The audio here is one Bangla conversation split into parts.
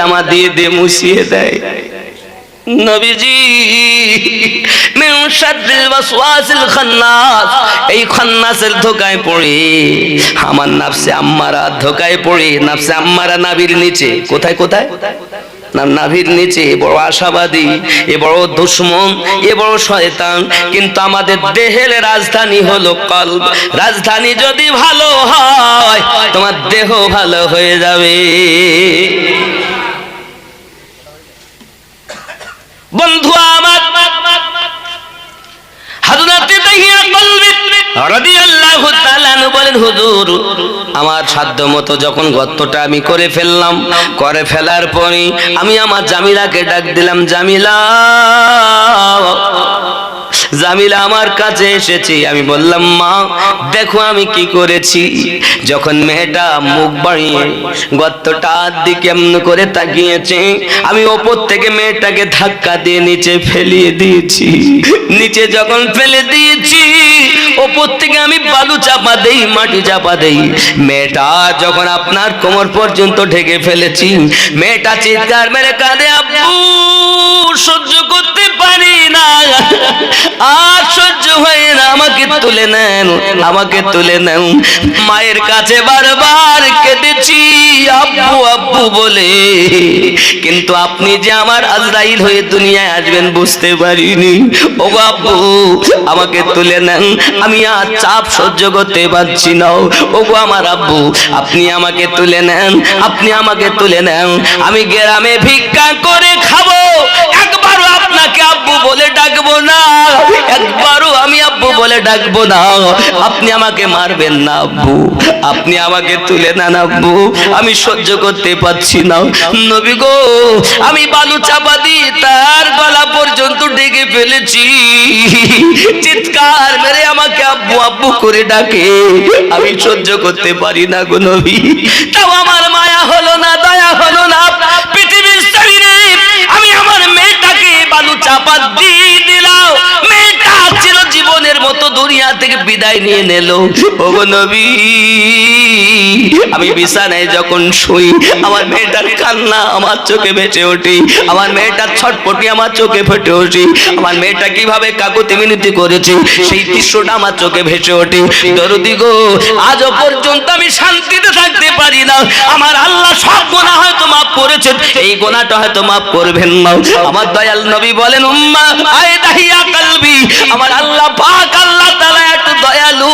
জামা দিয়ে দিয়ে মুছিয়ে দেয়। নবীজি মিন শাররিল ওয়াসওয়াসিল খান্নাস, এই খান্নাসের ধোকায় পড়ে আমার নাফসে আম্মারা ধোকায় পড়ে। নাফসে আম্মারা নাভির নিচে, কোথায় কোথায় না, নাভির নিচে। বড় আশাবাদী, এ বড় দুশমন, এ বড় শয়তান। কিন্তু আমাদের দেহের রাজধানী হলো কলব। রাজধানী যদি ভালো হয় তোমার দেহ ভালো হয়ে যাবে। বন্ধু আমার, হযরত তাহিয়া কলবি রাদিয়াল্লাহু তাআলা আনহু বলেন, হুজুর আমার সাধ্য মতো যখন গর্তটা আমি করে ফেললাম, করে ফেলার পরে আমি আমার জামিলাকে ডাক দিলাম, জামিলা, জামিলা আমার কাছে এসেছি। আমি বললাম, মা দেখো আমি কি করেছি। যখন মেয়েটা মুখ বাড়িয়ে গর্তটা দিকে এমন করে তাকিয়েছে, আমি ওপর থেকে মেয়েটাকে ধাক্কা দিয়ে নিচে ফেলিয়ে দিয়েছি। নিচে যখন ফেলে দিয়েছি, ওপর থেকে আমি বালু চাপা দেই, মাটি চাপা দেই। মেয়েটা যখন আপনার কোমর পর্যন্ত ঢেকে ফেলেছি, মেয়েটা চিৎকার মেরে কাঁদে, আব্বু সহ্য করতে পারি না, আর সহ্য হয় না, আমাকে তুলে নেন, আমাকে তুলে নেন। মায়ের কাছে বারবার কেঁদেছি আব্বু আব্বু বলে, কিন্তু আপনি যে আমার আজরাইল হয়ে দুনিয়ায় আসবেন বুঝতে পারিনি। ও আব্বু আমাকে তুলে নেন, আমি আর চাপ সহ্য করতে পারছি না। ও গো আমার আব্বু, আপনি আমাকে তুলে নেন, আপনি আমাকে তুলে নেন। আমি গ্রামে ভিক্ষা করে খাবো, একবারও আপনাকে আব্বু বলে ডাকবো না, একবারও আমি আব্বু বলে ডাকবো না। আপনি আমাকে মারবেন না আব্বু, আপনি আমাকে তুলে নেন আব্বু, আমি সহ্য করতে পারছি না। নবী গো, আমি বালু চাপা দিয়ে তার গলা পর্যন্ত ডেকে ফেলেছি, চিৎকার মেরে আমাকে আব্বু আব্বু করে ডাকে, আমি সহ্য করতে পারি না গো নবী। তাও আমার মায়া হলো না, দয়া হলো না। পৃথিবীর শরীরে আমি আমার মেয়েটাকে বালু চাপা দিয়ে দিলাম, মেয়েটা ছিল জীবনের মতো দুনিয়া থেকে বিদায় নিয়ে নিল। ও গো নবী, আমি বিছানায় যখন শুই, আমার মেয়েটার কান্না আমার চোখে ভেসে ওঠে, আমার মেয়েটার ছটপটি আমার চোখে ফুটে ওঠে, আমার মেয়েটা কিভাবে কাকুতি মিনতি করেছে সেই দৃশ্যটা আমার চোখে ভেসে ওঠে। দরদি গো, আজও পর্যন্ত আমি শান্তিতে থাকতে পারি না। আমার আল্লাহ সব গুনাহ হয়তো মাফ করেছেন, এই গুনাহটা হয়তো মাফ করবেন না। আমার দয়াল নবী বলেন, উম্মা আয় দাহিয়া কলবি, আমার আল্লাহ পাক আল্লাহ তাআলা এত দয়ালু,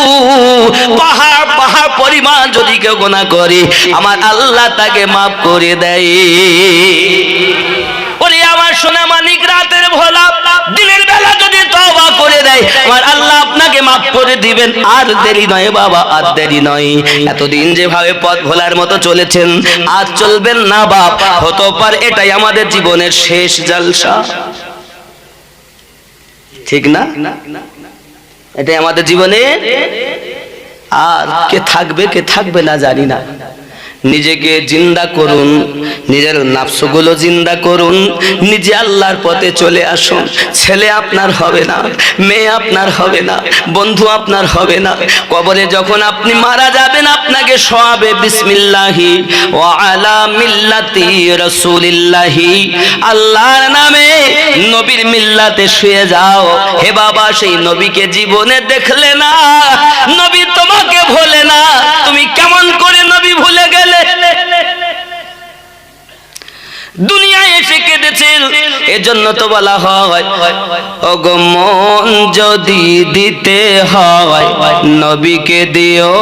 পাহাড় পাহাড় পরিমাণ যদি কেউ গুনাহ করে আমার আল্লাহ তাকে মাফ করে দেয়। ওরে আমার সোনা মানিক, রাতের ভোলা দিনের বেলা যদি তওবা করে দেয় আমার আল্লাহ আপনাকে মাফ করে দিবেন। আর দেরি নয় বাবা, আর দেরি নয়। এতদিন যেভাবে পথ ভোলার মতো চলেছেন আর চলবেন না বাপ, হতে পারে এটাই আমাদের জীবনের শেষ জলসা, ঠিক না? এটাই আমাদের জীবনে, আর কে থাকবে কে থাকবে না জানি না। নিজেকে জিন্দা করুন, নিজের নাফসগুলো জিন্দা করুন, নিজে আল্লাহর পথে চলে আসুন। ছেলে আপনার হবে না, মেয়ে আপনার হবে না, বন্ধু আপনার হবে না। কবরে যখন আপনি মারা যাবেন আপনাকে শোয়াবে বিসমিল্লাহি ওয়া আলা মিল্লাতি রাসূলিল্লাহি, আল্লাহর নামে নবীর মিল্লাতে শুয়ে যাও। হে বাবা, সেই নবীকে জীবনে দেখলে না, নবী তোমাকে ভোলে না, তুমি কেমন করে নবী ভুলে গেলে? দুনিয়ায় এসে কেঁদেছেন, এজন্য তো বলা হয়, ওগো মন যদি দিতে হয় নবীকে দিও,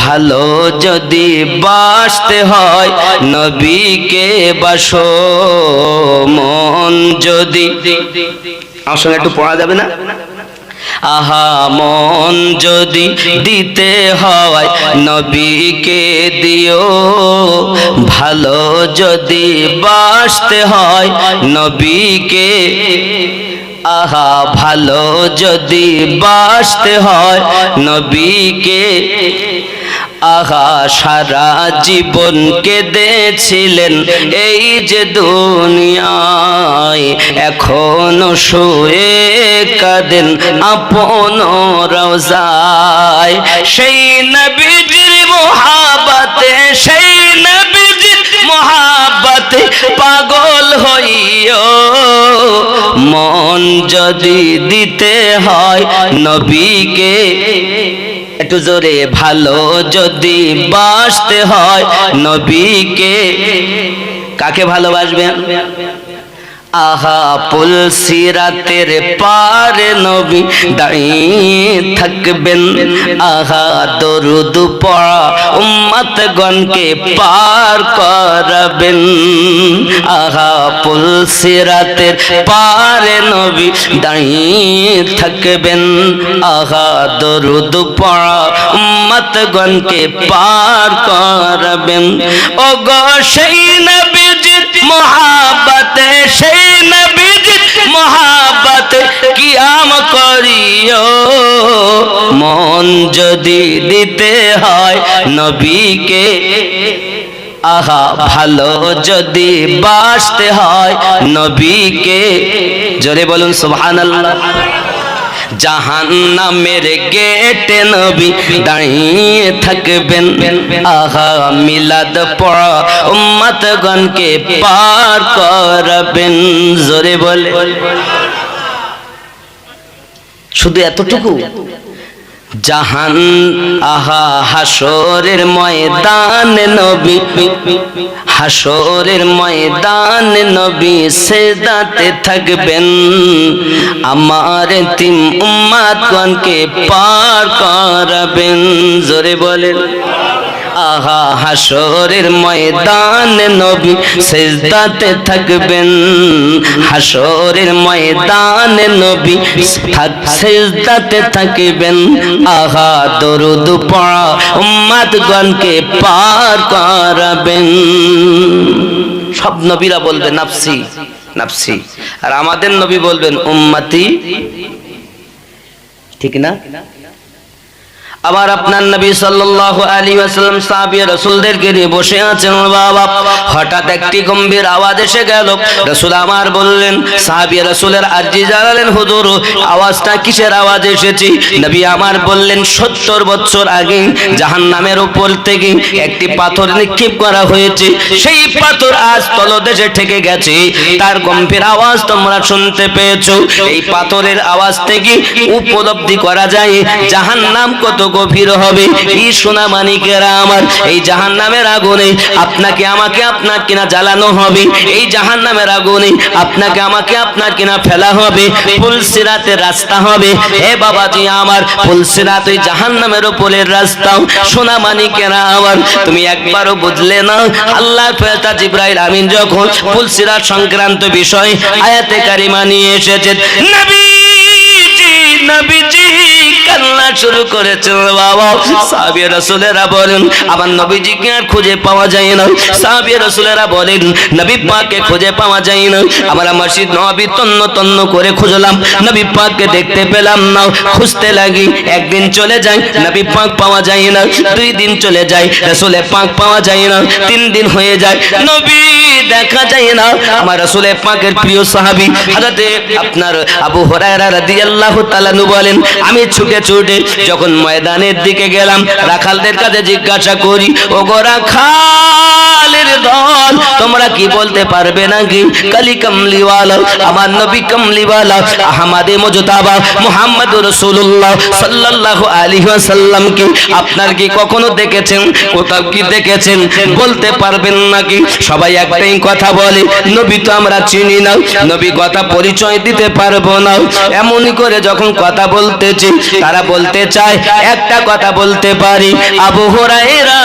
ভালো যদি বাসতে হয় নবীকে বাসো। মন যদি, আমার সঙ্গে একটু পড়া যাবে না? আহা মন যদি দিতে হয় নবীকে দিও, ভালো যদি বাসতে হয় নবীকে, আহা ভালো যদি বাসতে হয় নবীকে। আহা সারা জীবন কেঁদেছিলেন এই যে দুনিয়ায়, এখনো শুয়ে কাঁদেন আপন রওজায়। সেই নবীজির মহব্বতে, সেই নবীজির মহব্বতে মহাব্বতে পাগল হইও, মন যদি দিতে হয় নবীকে, একটু জোরে, ভালো যদি বাসতে হয় নবীকে। কাকে ভালোবাসবেন? আহা পুলসিরাতের পারে নবী দাঁড়িয়ে থাকবেন, আহা দরুদ পড়া উম্মতগণকে পার করাবেন। আহা পুলসিরাতের পারে নবী দাঁড়িয়ে থাকবেন, আহা দরুদ পড়া উম্মতগণকে পার করাবেন। ও গো সেই নবীজির মহাব্বতে, সেই নবীজির মহাব্বতে কিয়াম করিও, মন যদি দিতে হয় নবীকে, আহা ভালো যদি বাসতে হয় নবীকে। জোরে বলুন সুবহানাল্লাহ। জাহান্নামের গেটে নবী দাঁড়িয়ে থাকবেন, আহা মিলাদ পড়া উম্মতগণকে পার করাবেন। জোরে বলে, শুধু এতটুকু? জাহান আহা হাসরের ময়দানে নবী, হাসরের ময়দানে নবী সিজদাতে থাকবেন, আমার তিন উম্মতগণকে পার করাবেন। জোরে বলেন, আহা হাসরের ময়দানে নবী সিজদাতে থাকবেন, হাসরের ময়দানে নবী সিজদাতে থাকবেন, আহা দরুদ পড়া উম্মতগণকে পার করাবেন। সব নবীরা বলবে নাফসি নাফসি, আর আমাদের নবী বলবেন উম্মতি, ঠিক না? আবার আপনার নবী সাল্লাল্লাহু আলাইহি ওয়াসাল্লাম সাহাবী রাসূলদেরকে নিয়ে বসে আছেন, বাবা হঠাৎ একটি গম্ভীর আওয়াজ এসে গেল। রাসূল আমার বললেন, সাহাবী রাসূলের আরজি জানালেন, হুজুর আওয়াজটা কিসের আওয়াজ এসেছে? নবী আমার বললেন, 70 বছর আগে জাহান্নামের উপর থেকে একটি পাথর নিক্ষেপ করা হয়েছে, সেই পাথর আজ তলদেশে ঠেকে গেছে, তার গম্ভীর আওয়াজ তোমরা শুনতে পেয়েছো। এই পাথরের আওয়াজ থেকে উপলব্ধি করা যায় জাহান্নাম কত গভীর হবে। এই সোনা মানিকেরা আমার, এই জাহান্নামের আগুনে আপনাকে আমাকে আপনার কিনা জ্বালানো হবে, এই জাহান্নামের আগুনে আপনাকে আমাকে আপনার কিনা ফেলা হবে, পুলসিরাতের রাস্তা হবে। হে বাবাজি আমার, পুলসিরাত ওই জাহান্নামের উপরের রাস্তা। সোনা মানিকেরা আমার, তুমি একবারও বুঝলে না, আল্লাহ ফেরেশতা জিবরাইল আমিন যখন পুলসিরাত সংক্রান্ত বিষয় আয়াতে কারিমা নিয়ে এসেছেন, নবীজি নবীজি কান্না শুরু করেছেন। বাবা সাহাবী রাসূলেরা বলেন, আমার নবীজিকে আর খুঁজে পাওয়া যায় না। সাহাবী রাসূলেরা বলেন, নবী পাককে খুঁজে পাওয়া যায় না। আমরা মসজিদ নববী তন্ন তন্ন করে খুঁজলাম, নবী পাককে দেখতে পেলাম না। খুঁজতে লাগি, একদিন চলে যায়, নবী পাক পাওয়া যায় না। 2 দিন চলে যায়, রাসূলে পাক পাওয়া যায় না। 3 দিন হয়ে যায়, নবী দেখা যায় না। আমার রাসূলে পাকের প্রিয় সাহাবী হযরতে আপনার আবু হুরায়রা রাদিয়াল্লাহু তাআলা বলেন, আমি ছুটে ছুটে যখন ময়দানের দিকে গেলাম, রাখালদের কাছে জিজ্ঞাসা করি, ও গো রাখালের দল, তোমরা কি বলতে পারবে নাকি কালি কামলিওয়ালা, আমার নবী কামলিওয়ালা আহমদে মুজতাবা মুহাম্মদুর রাসূলুল্লাহ সাল্লাল্লাহু আলাইহি ওয়াসাল্লাম কি আপনার কি কখনো দেখেছেন? কোথাও কি দেখেছেন? বলতে পারবেন নাকি? সবাই একটাই কথা বলে, নবী তো আমরা চিনি না, নবী কথা পরিচয় দিতে পারবো না। এমনই করে যখন কথা বলতেছি, তারা বলতে চায় একটা কথা বলতে পারি, আবু হুরায়রা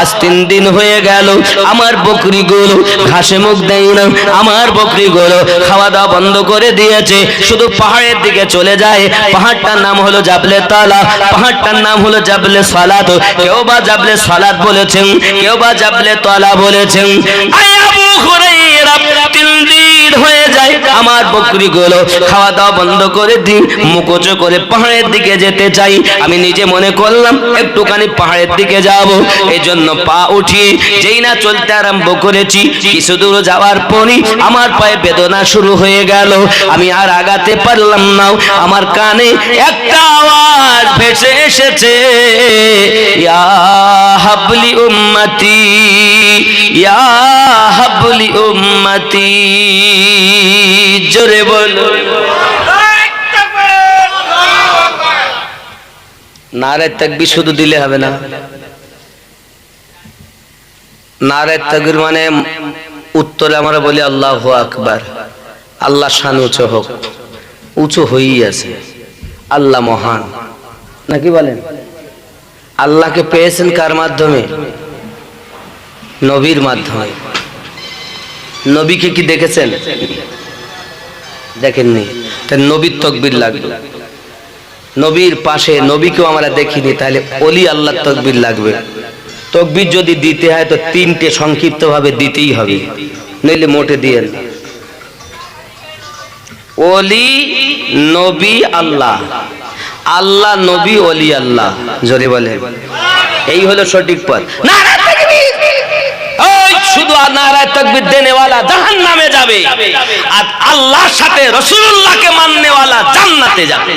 আজ 3 দিন হয়ে গেল আমার বকরিগুলো ঘাসে মুখ দেয় না, আমার বকরিগুলো খাওয়া দাওয়া বন্ধ করে দিয়েছে, শুধু পাহাড়ের দিকে চলে যায়। পাহাড়টার নাম হলো জাবলে তালা, পাহাড়টার নাম হলো জাবলে সালাত। কেউ বা জাবলে সালাত বলেছেন, কেউ বা জাবলে তালা বলেছেন। আবু হুরায়রা 3 দিন হয়ে যায় আমার বকরিগুলো খাওয়া দাওয়া বন্ধ করে দিই, মুখোচো করে পাহাড়ের দিকে যেতে চাই। আমি নিজে মনে করলাম একটুখানি পাহাড়ের দিকে যাব, এই জন্য পা উঠি যেই না চলতে আরম্ভ করেছি, কিছু দূর যাওয়ার পরই আমার পায়ে বেদনা শুরু হয়ে গেল। আমি আর আগাতে পারলাম না। আমার কানে একটা আওয়াজ ভেসে এসেছে, ইয়া হাবলি উম্মতি, ইয়া হাবলি উম্মতি। জোরে বলো নারে তাকবীর। শুধু দিলে হবে না, নারে তাকবীর মানে উত্তরে আমরা বলি আল্লাহু আকবার। আল্লাহ শান উঁচু হোক, উঁচু হয়েই আছে, আল্লাহ মহান, নাকি বলেন? আল্লাহকে পেয়েছেন কার মাধ্যমে? নবীর মাধ্যমে। নবীকে কি দেখেছেন? দেখেননি। তাই নবীর তাকবীর লাগবে। নবীর পাশে নবীকেও আমরা দেখিনি, তাহলে ওলি আল্লাহর তাকবীর লাগবে। তাকবীর যদি দিতে হয় তো তিনটে সংক্ষিপ্ত ভাবে দিতেই হবে, নইলে মোটে দিয়েন। ওলি, নবী, আল্লাহ। আল্লাহ, নবী, ওলি, আল্লাহ। জোরে বলেন, এই হলো সঠিক পথ। নারায়ে তাকবীর। ওই শুধু নারায়ে তাকবীর দেনেওয়ালা জাহান্নামে যাবে, আর আল্লাহর সাথে রাসূলুল্লাহকে মাননেওয়ালা জান্নাতে যাবে।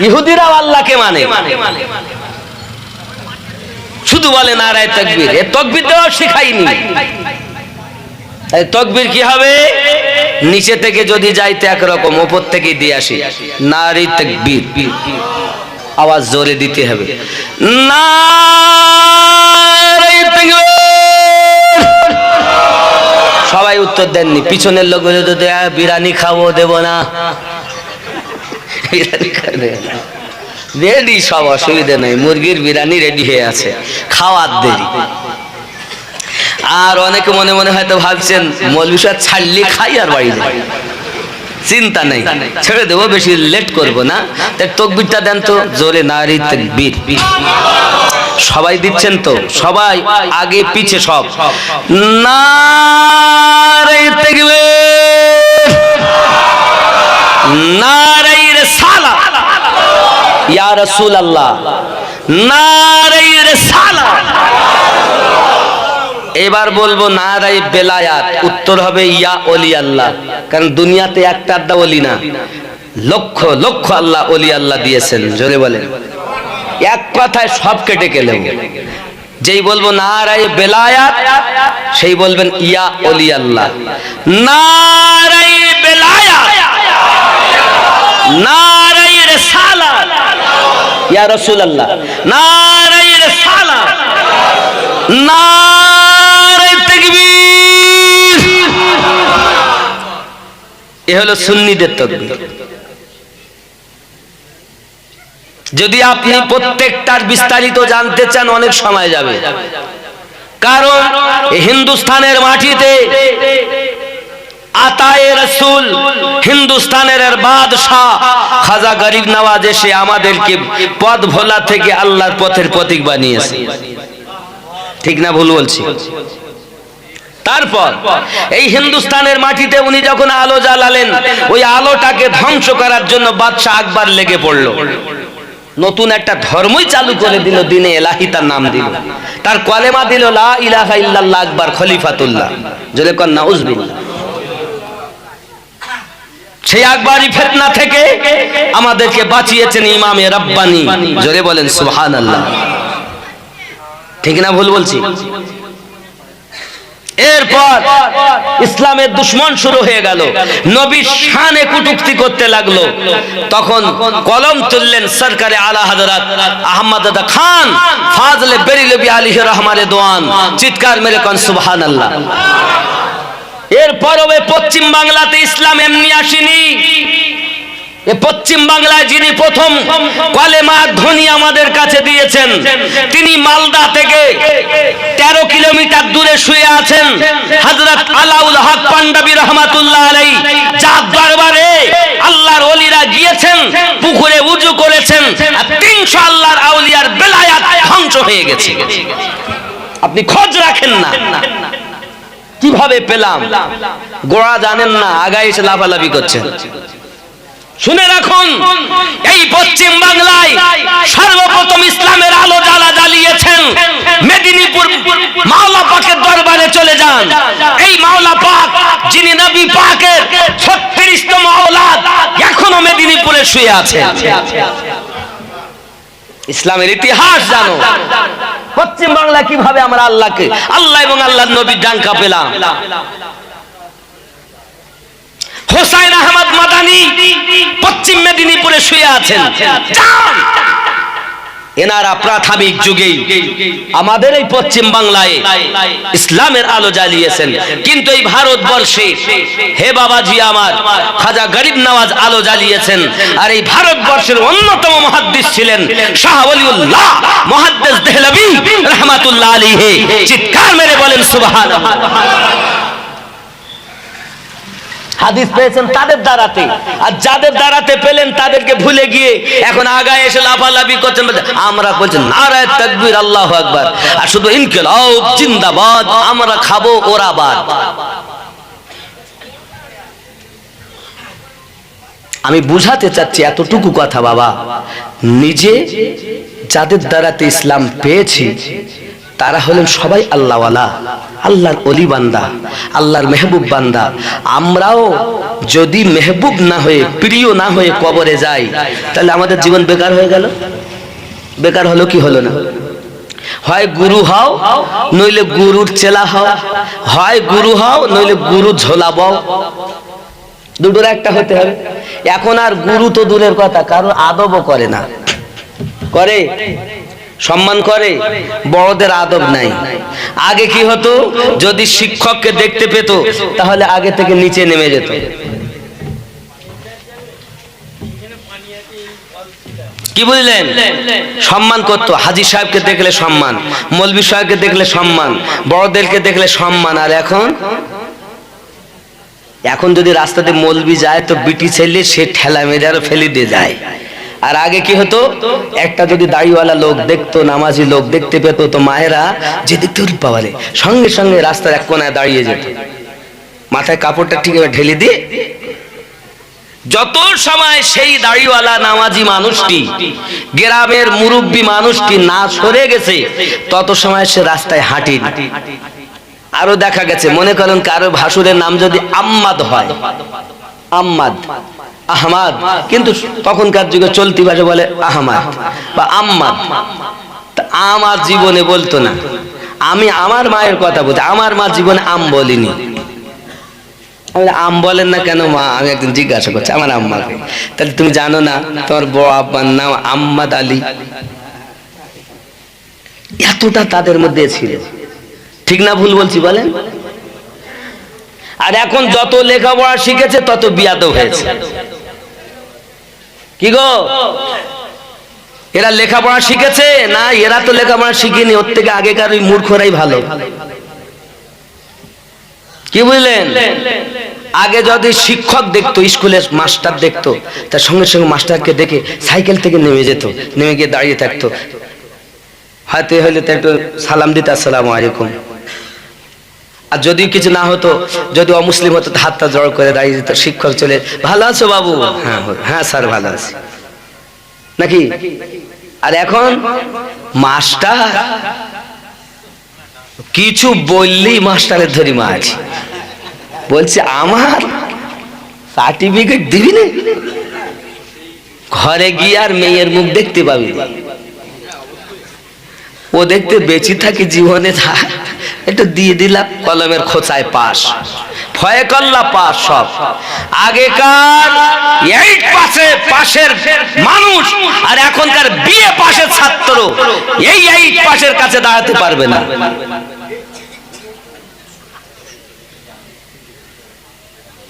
ইহুদিরাও আল্লাহকে মানে, শুধু বলে নারায়ে তাকবীর। এ তাকবীর দেওয়া শিখাইনি। তাকবীর কি হবে? নিচে থেকে যদি যাইতে একরকম, উপর থেকে দিয়ে আসি নারী তাকবীর, আওয়াজ জোরে দিতে হবে। নারী তাকবীর। সবাই উত্তর দেননি, পিছনের লোক বলে তো বিরিয়ানি খাবো, দেব না। বিরিয়ানি খাবে রেডি, সব অসুবিধা নেই, মুরগির বিরিয়ানি রেডি হয়ে আছে, খাওয়ার দেরি। আর অনেকে মনে মনে হয়তো ভাবছেন মৌলভী সাহেব ছাড়লি খাই আর বাড়ি যাই, চিন্তা নেই, ছেড়ে দেবো, বেশি লেট করবো না। তাকবীরটা দেন তো জোরে, নারী তাকবীর। সবাই দিচ্ছেন তো? সবাই আগে পিছে সব নারী তাকবীর। নারী রিসালাত, ইয়া রাসূলুল্লাহ। নারী রিসালাত। এবার বলবো নারাই বেলায়াত, উত্তর হবে ইয়া ওলি আল্লাহ। কারণ দুনিয়াতে একটা আড্ডা ওলি না, লক্ষ লক্ষ আল্লাহ ওলি আল্লাহ দিয়েছেন। জোরে বলেন, এক কথায় সব কেটে গেলেও যেই বলবো নারাই বেলায়াত, সেই বলবেন ইয়া ওলি আল্লাহ। নারাই বেলায়াত, নারাই রিসালাত, ইয়া রাসূলুল্লাহ। নারাই রিসালাত, নারায়ে তাকবীর। এ হলো সুন্নিদের তাকবীর। যদি আপনি প্রত্যেকটার বিস্তারিত জানতে চান অনেক সময় যাবে, কারণ হিন্দুস্তানের মাটিতে আতায়ে রাসূল, হিন্দুস্তানের বাদশাহ খাজা গরিব নওয়াজ এসে আমাদেরকে পথ ভোলা থেকে আল্লাহর পথের প্রতীক বানিয়েছে। ঠিক না ভুল বলছি? তারপর এই হিন্দুস্তানের মাটিতে উনি যখন আলো জ্বালালেন, ওই আলোটাকে ধ্বংস করার জন্য বাদশাহ আকবর লেগে পড়লো। নতুন একটা ধর্মই চালু করে দিল, দিনে এলাহি তার নাম দিল, তার কলেমা দিল লা ইলাহা ইল্লাল্লাহ আকবর খলিফাতুল্লাহ। জোরে কোন নাউজুবিল্লাহ। সেই আকবরি ফিতনা থেকে আমাদেরকে বাঁচিয়েছেন ইমামে রাব্বানি। জোরে বলেন সুবহানাল্লাহ। ঠিক না ভুল বলছি? এরপর ইসলামের দুশমন শুরু হয়ে গেল, নবীর শানে কটূক্তি করতে লাগলো। তখন কলম তুললেন সরকারে আলা হযরত আহমদ দাদা খান ফাজলে বেরিলবি আলাইহি রহমানে দোয়ান। চিৎকার মেরে কোন সুবহানাল্লাহ। এরপরও পশ্চিম বাংলাতে ইসলাম এমনি আসেনি। পশ্চিম বাংলায় যিনি প্রথম কলেমা ধ্বনি আমাদের কাছে দিয়েছেন, তিনি মালদা থেকে 13 কিলোমিটার দূরে শুয়ে আছেন হযরত আলাউল হক পাঞ্জাবি রহমাতুল্লাহ আলাইহি। যার দরবারে আল্লাহর ওলিরা গিয়েছেন, পুকুরে ওযু করেছেন, আর 300 আল্লাহর আউলিয়ার বেলায়াত ধ্বংস হয়ে গেছে। আপনি খোঁজ রাখেন না। কিভাবে পেলাম? গোড়া জানেন না, আগায় এসে লাফালাফি করছেন। শুনে রাখুন, এই পশ্চিম বাংলায় সর্বপ্রথম ইসলামের আলো জ্বালিয়েছেন মেদিনীপুর মাওলা পাকের দরবারে চলে যান। এই মাওলা পাক যিনি নবী পাকের 36তম আওলাদ, এখনো মেদিনীপুরে শুয়ে আছেন। ইসলামের ইতিহাস জানো, পশ্চিম বাংলা কিভাবে আমরা আল্লাহকে, আল্লাহ এবং আল্লাহর নবীর ডাঙ্কা পেলাম। হোসাইন আহমদ মাদানী পশ্চিম মেদিনীপুরে শুয়ে আছেন। এনারা প্রাথমিক যুগেই আমাদের এই পশ্চিম বাংলায় ইসলামের আলো জ্বালিয়েছেন, কিন্তু এই ভারতবর্ষে হে বাবাজি আমার খাজা গরিব নওয়াজ আলো জ্বালিয়েছেন। আর এই ভারতবর্ষের অন্যতম মুহাদ্দিস ছিলেন শাহ ওলিউল্লাহ মুহাদ্দিস দেহলভী রাহমাতুল্লাহ আলাইহি। চিৎকার মেরে বলেন সুবহানাল্লাহ। হাদিস পেয়েছেন তাদের দ্বারাতে, আর যাদের দ্বারাতে পেলেন তাদেরকে ভুলে গিয়ে এখন আগায় এসে লাফালাফি করছেন। আমরা বলছেন নারায়ে তাকবীর, আল্লাহু আকবার, আর শুধু ইনকিলাব জিন্দাবাদ, আমরা খাবো ওরা বাদ। আমি বুঝাতে চাচ্ছি এতটুকু কথা বাবা, নিজে যাদের দ্বারাতে ইসলাম পেয়েছি তারা হলেন সবাই আল্লাহওয়ালা, আল্লাহর ওলি বান্দা, আল্লাহর মেহবুব বান্দা। আমরাও যদি মেহবুব না হয়ে, প্রিয় না হয়ে কবরে যাই, তাহলে আমাদের জীবন বেকার হয়ে গেল। বেকার হলো কি হলো না? হয় গুরু হও, নইলে গুরুর চেলা হও, হয় গুরু হও নইলে গুরু ঝোলাবও, দুটোর একটা হতে হবে। এখন আর গুরু তো দূরের কথা, কারণ আদবও করে না। করে? সম্মান করে, বড়দের আদব নাই। আগে কি হতো, যদি শিক্ষককে দেখতে পেত তাহলে আগে থেকে নিচে নেমে যেত। কি বুঝলেন? সম্মান করতো। হাজী সাহেবকে দেখলে সম্মান, মৌলভী সাহেবকে দেখলে সম্মান, বড়দেরকে দেখলে সম্মান। আর এখন যদি রাস্তাতে মৌলভী যায় তো বিটি ছেলে সে ঠেলা মেরে আরো ফেলে দিয়ে যায়। আর আগে কি হতো, একটা যদি দাড়িওয়ালা লোক দেখতো, নামাজি লোক দেখতে পেত, তো মায়েরা যে দেখতে পাওয়ালে সঙ্গে সঙ্গে রাস্তার এক কোনায় দাঁড়িয়ে যেত, মাথায় কাপড়টা ঠিক ঢেলে দিয়ে। যত সময় সেই দাড়িওয়ালা নামাজি মানুষটি, গ্রামের মুরব্বী মানুষটি না সরে গেছে, তত সময় সে রাস্তায় হাঁটি। আরো দেখা গেছে, মনে করেন কারো ভাসুরের নাম যদি আম্মাদ হয়, আম্মাদ আহমাদ, কিন্তু তখনকার যুগে চলতি ভাষা বলে আহমাদ বা আম্মাদ। আমার জীবনে বলতো না। আমি আমার মায়ের কথা বলছি, আমার মা জীবনে আম বলিনি। আম বলেন না কেন মা? আমি একদিন জিজ্ঞাসা করছি আমার আম্মাকে, তাহলে তুমি জানো না তোমার বড় আব্বার নাম আম্মাদ আলী? এতটা তাদের মধ্যে ছিল। ঠিক না ভুল বলছি বলেন? আর এখন যত লেখাপড়া শিখেছে তত বিয়াদব হয়েছে। কি গো, এরা লেখাপড়া শিখেছে না? এরা তো লেখাপড়া শিখিনি, ওর থেকে আগেকার ওই মূর্খরাই ভালো। কি বুঝলেন? আগে যদি শিক্ষক দেখতো, স্কুলের মাস্টার দেখতো, তার সঙ্গে সঙ্গে মাস্টারকে দেখে সাইকেল থেকে নেমে যেত, নেমে গিয়ে দাঁড়িয়ে থাকতো, হয়তো হইলে তো একটু সালাম দিত, আসসালামু আলাইকুম। আর যদি কিছু না হতো, যদি অমুসলিম হতো, হাতটা জড় করে দাঁড়িয়ে যেত। শিক্ষক চলে, ভালো আছো বাবু? হ্যাঁ হ্যাঁ স্যার ভালো আছি, নাকি? আর এখন মাস্টার কিছু বললেই মাস্টারের ধরি মাছ, বলছে আমার সার্টিফিকেট দিবি না, ঘরে গিয়ে আর মেয়ের মুখ দেখতে পাবি। ও দেখতে বেঁচে থাকি জীবনে, একটু দিয়ে দিলাম কলমের খোঁচায় পাস, ভয়ে কল্লা পাস সব। আগেকার 8 পাশের মানুষ আর এখনকার বিএ পাশের ছাত্র এই 8 পাশের কাছে দাঁড়াতে পারবে না।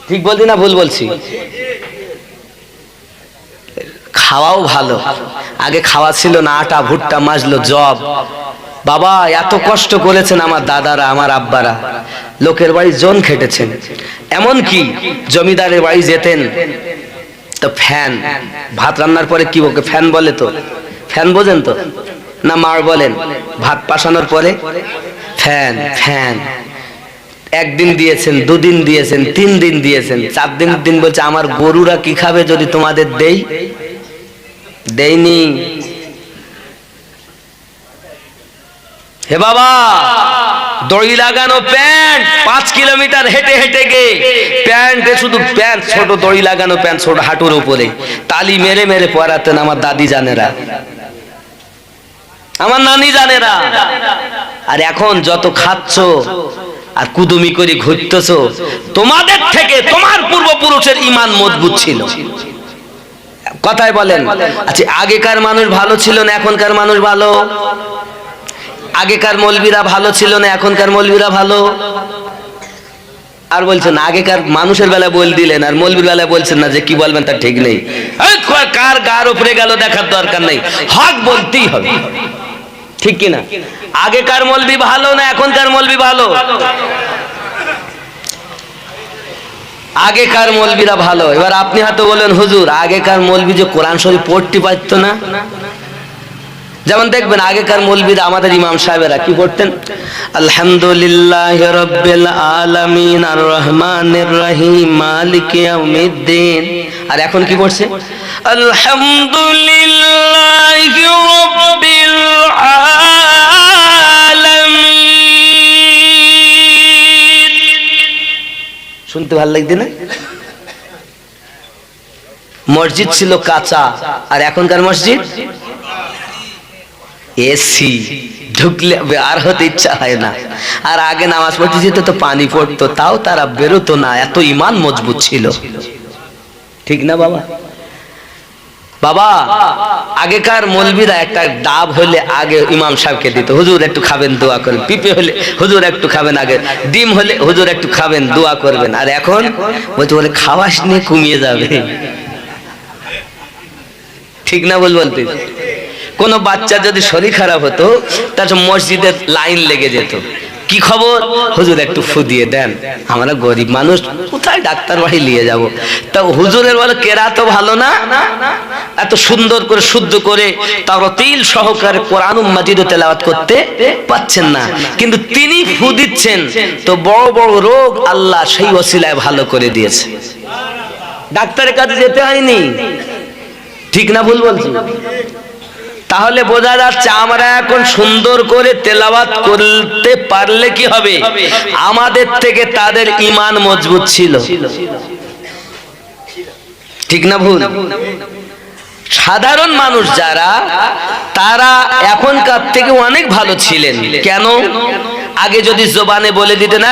ঠিক বলছি না ভুল বলছি? খাওয়াও ভালো, আগে খাওয়া ছিল না, আটা ভুট্টা মাজলো জব। বাবা এত কষ্ট করেছেন আমার দাদারা, আমার আব্বারা, লোকের বাড়ি জন খেটেছেন। এমন কি জমিদারের বাড়ি যেতেন তো ফ্যান, ভাত রান্নার পরে কি বকে ফ্যান বলে, তো ফ্যান বোঝেন তো না? মার বলেন ভাত পাসানোর পরে ফ্যান, ফ্যান। একদিন দিয়েছেন, দুদিন দিয়েছেন, 3 দিন দিয়েছেন, 4 দিনের দিন বলছে আমার গরুরা কি খাবে যদি তোমাদের দেইনি। হে বাবা, দড়ি লাগানো প্যান্ট 5 কিলোমিটার হেঁটে হেঁটে গিয়ে প্যান্টে শুধু প্যান্ট, ছোট দড়ি লাগানো প্যান্ট, ছোট হাঁটুর উপরে তালি মেরে মেরে পরাতেন আমার দাদি জানেরা, আমার নানি জানেরা। আর এখন যত খাচ্ছ আর কুদুমি করে ঘুরতেছো, তোমাদের থেকে তোমার পূর্বপুরুষের ঈমান মজবুত ছিল। কথায় বলেন, আচ্ছা আগেকার মানুষ ভালো ছিল না এখনকার মানুষ ভালো? আগেকার মৌলবীরা ভালো ছিল না এখনকার মৌলবীরা ভালো? আর বলছেন আগেকার মানুষের বেলায় বল দিলেন আর মৌলবীর বেলায় বলছেন না, যে কি বলবেন তার ঠিক নেই। কার গার উপরে গেল দেখার দরকার নেই, হক বলতেই হবে, ঠিক কিনা? আগেকার মৌলবী ভালো না এখনকার মৌলবী ভালো? আগেকার মৌলবীরা ভালো। এবার আপনি হয়তো বলেন হুজুর আগেকার মৌলবী যে কোরআন শরীফ পড়তে পারতো না। যেমন দেখবেন আগেকার মৌলবীরা, আমাদের ইমাম সাহেবেরা কি পড়তেন? আলহামদুলিল্লাহি রাব্বিল আলামিন আর রহমানির রহিম মালিকি ইয়াউমিদ্দিন। আর এখন কি পড়ছে? আলহামদুলিল্লাহি রাব্বিল আলামিন। শুনতে ভালো লাগছে না? মসজিদ ছিল কাঁচা আর এখনকার মসজিদ এসি, ঢুকলে আর হতে ইচ্ছা হয় না। আর আগে নামাজ পড়তে যেত তো পানি পড়তো, তাও তারা বেরোতো না, এত ঈমান মজবুত ছিল, ঠিক না বাবা? বাবা আগেকার মৌলবীরা একটা ডাব হলে আগে ইমাম সাহেবকে দিত, হুজুর একটু খাবেন দোয়া করবেন। পিপে হলে হুজুর একটু খাবেন, আগে ডিম হলে হুজুর একটু খাবেন দোয়া করবেন। আর এখন বলতে বলে খাওয়াস নিয়ে কমিয়ে যাবে, ঠিক না বল বলতে? কোন বাচ্চা যদি শরীর খারাপ হতো তার মসজিদের লাইন লেগে যেত, কি খবর হুজুর একটু ফু দিয়ে দেন, আমরা গরিব মানুষ কোথায় ডাক্তার বাড়ি নিয়ে যাব। তা হুজুরের বলে কেরাত ভালো না, এত সুন্দর করে শুদ্ধ করে তারতিল সহকারে কোরআন মাজিদ তেলাওয়াত করতে পাচ্ছেন না, কিন্তু তিনি ফু দিচ্ছেন তো বড় বড় রোগ আল্লাহ সেই ওসিলায় ভালো করে দিয়েছে, ডাক্তারের কাছে যেতে হয়নি, ঠিক না ভুল বলছি? তাহলে বোঝা যাচ্ছে আমরা এখন সুন্দর করে তেলাওয়াত করতে পারলে কি হবে, আমাদের থেকে তাদের ঈমান মজবুত ছিল, ঠিক না ভুল? সাধারণ মানুষ যারা, তারা এখনকার থেকে অনেক ভালো ছিলেন। কেন? আগে যদি জবানে বলে দিতেন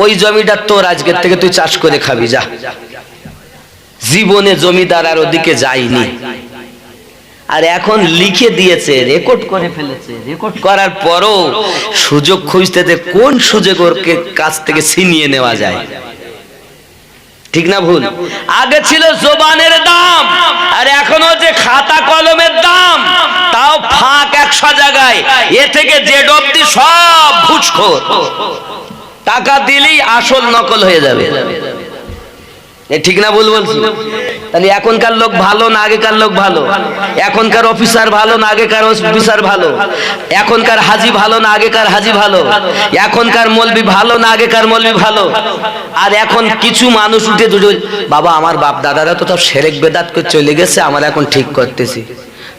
ওই জমিটা তোর, আজকের থেকে তুই চাষ করে খাবি যা, জীবনে জমিদার আর ওদিকে যায়নি। আর এখন লিখে দিয়েছে, রেকর্ড করে ফেলেছে, রেকর্ড করার পরও সুযোগ খুঁজতে কোন সুযোগের কাছ থেকে ছিনিয়ে নেওয়া যায়, ঠিক না ভুল? আগে ছিল জবানের দাম আর এখনো যে খাতা কলমের দাম, তাও ফাঁক 100 জায়গায়, এ থেকে জেড অবধি সব ঘুষখোর, টাকা দিলেই আসল নকল হয়ে যাবে, ঠিক না ভুল বলছি? তাহলে এখনকার লোক ভালো না আগেকার লোক ভালো? এখনকার অফিসার ভালো না আগেকার অফিসার ভালো? এখনকার হাজি ভালো না আগেকার হাজি ভালো? এখনকার মৌলবি ভালো না আগেকার মৌলবি ভালো? আর এখন কিছু মানুষ উঠে দুটো, বাবা আমার বাপ দাদারা তো সব শিরক বেদাত করে চলে গেছে, আমরা এখন ঠিক করতেছি।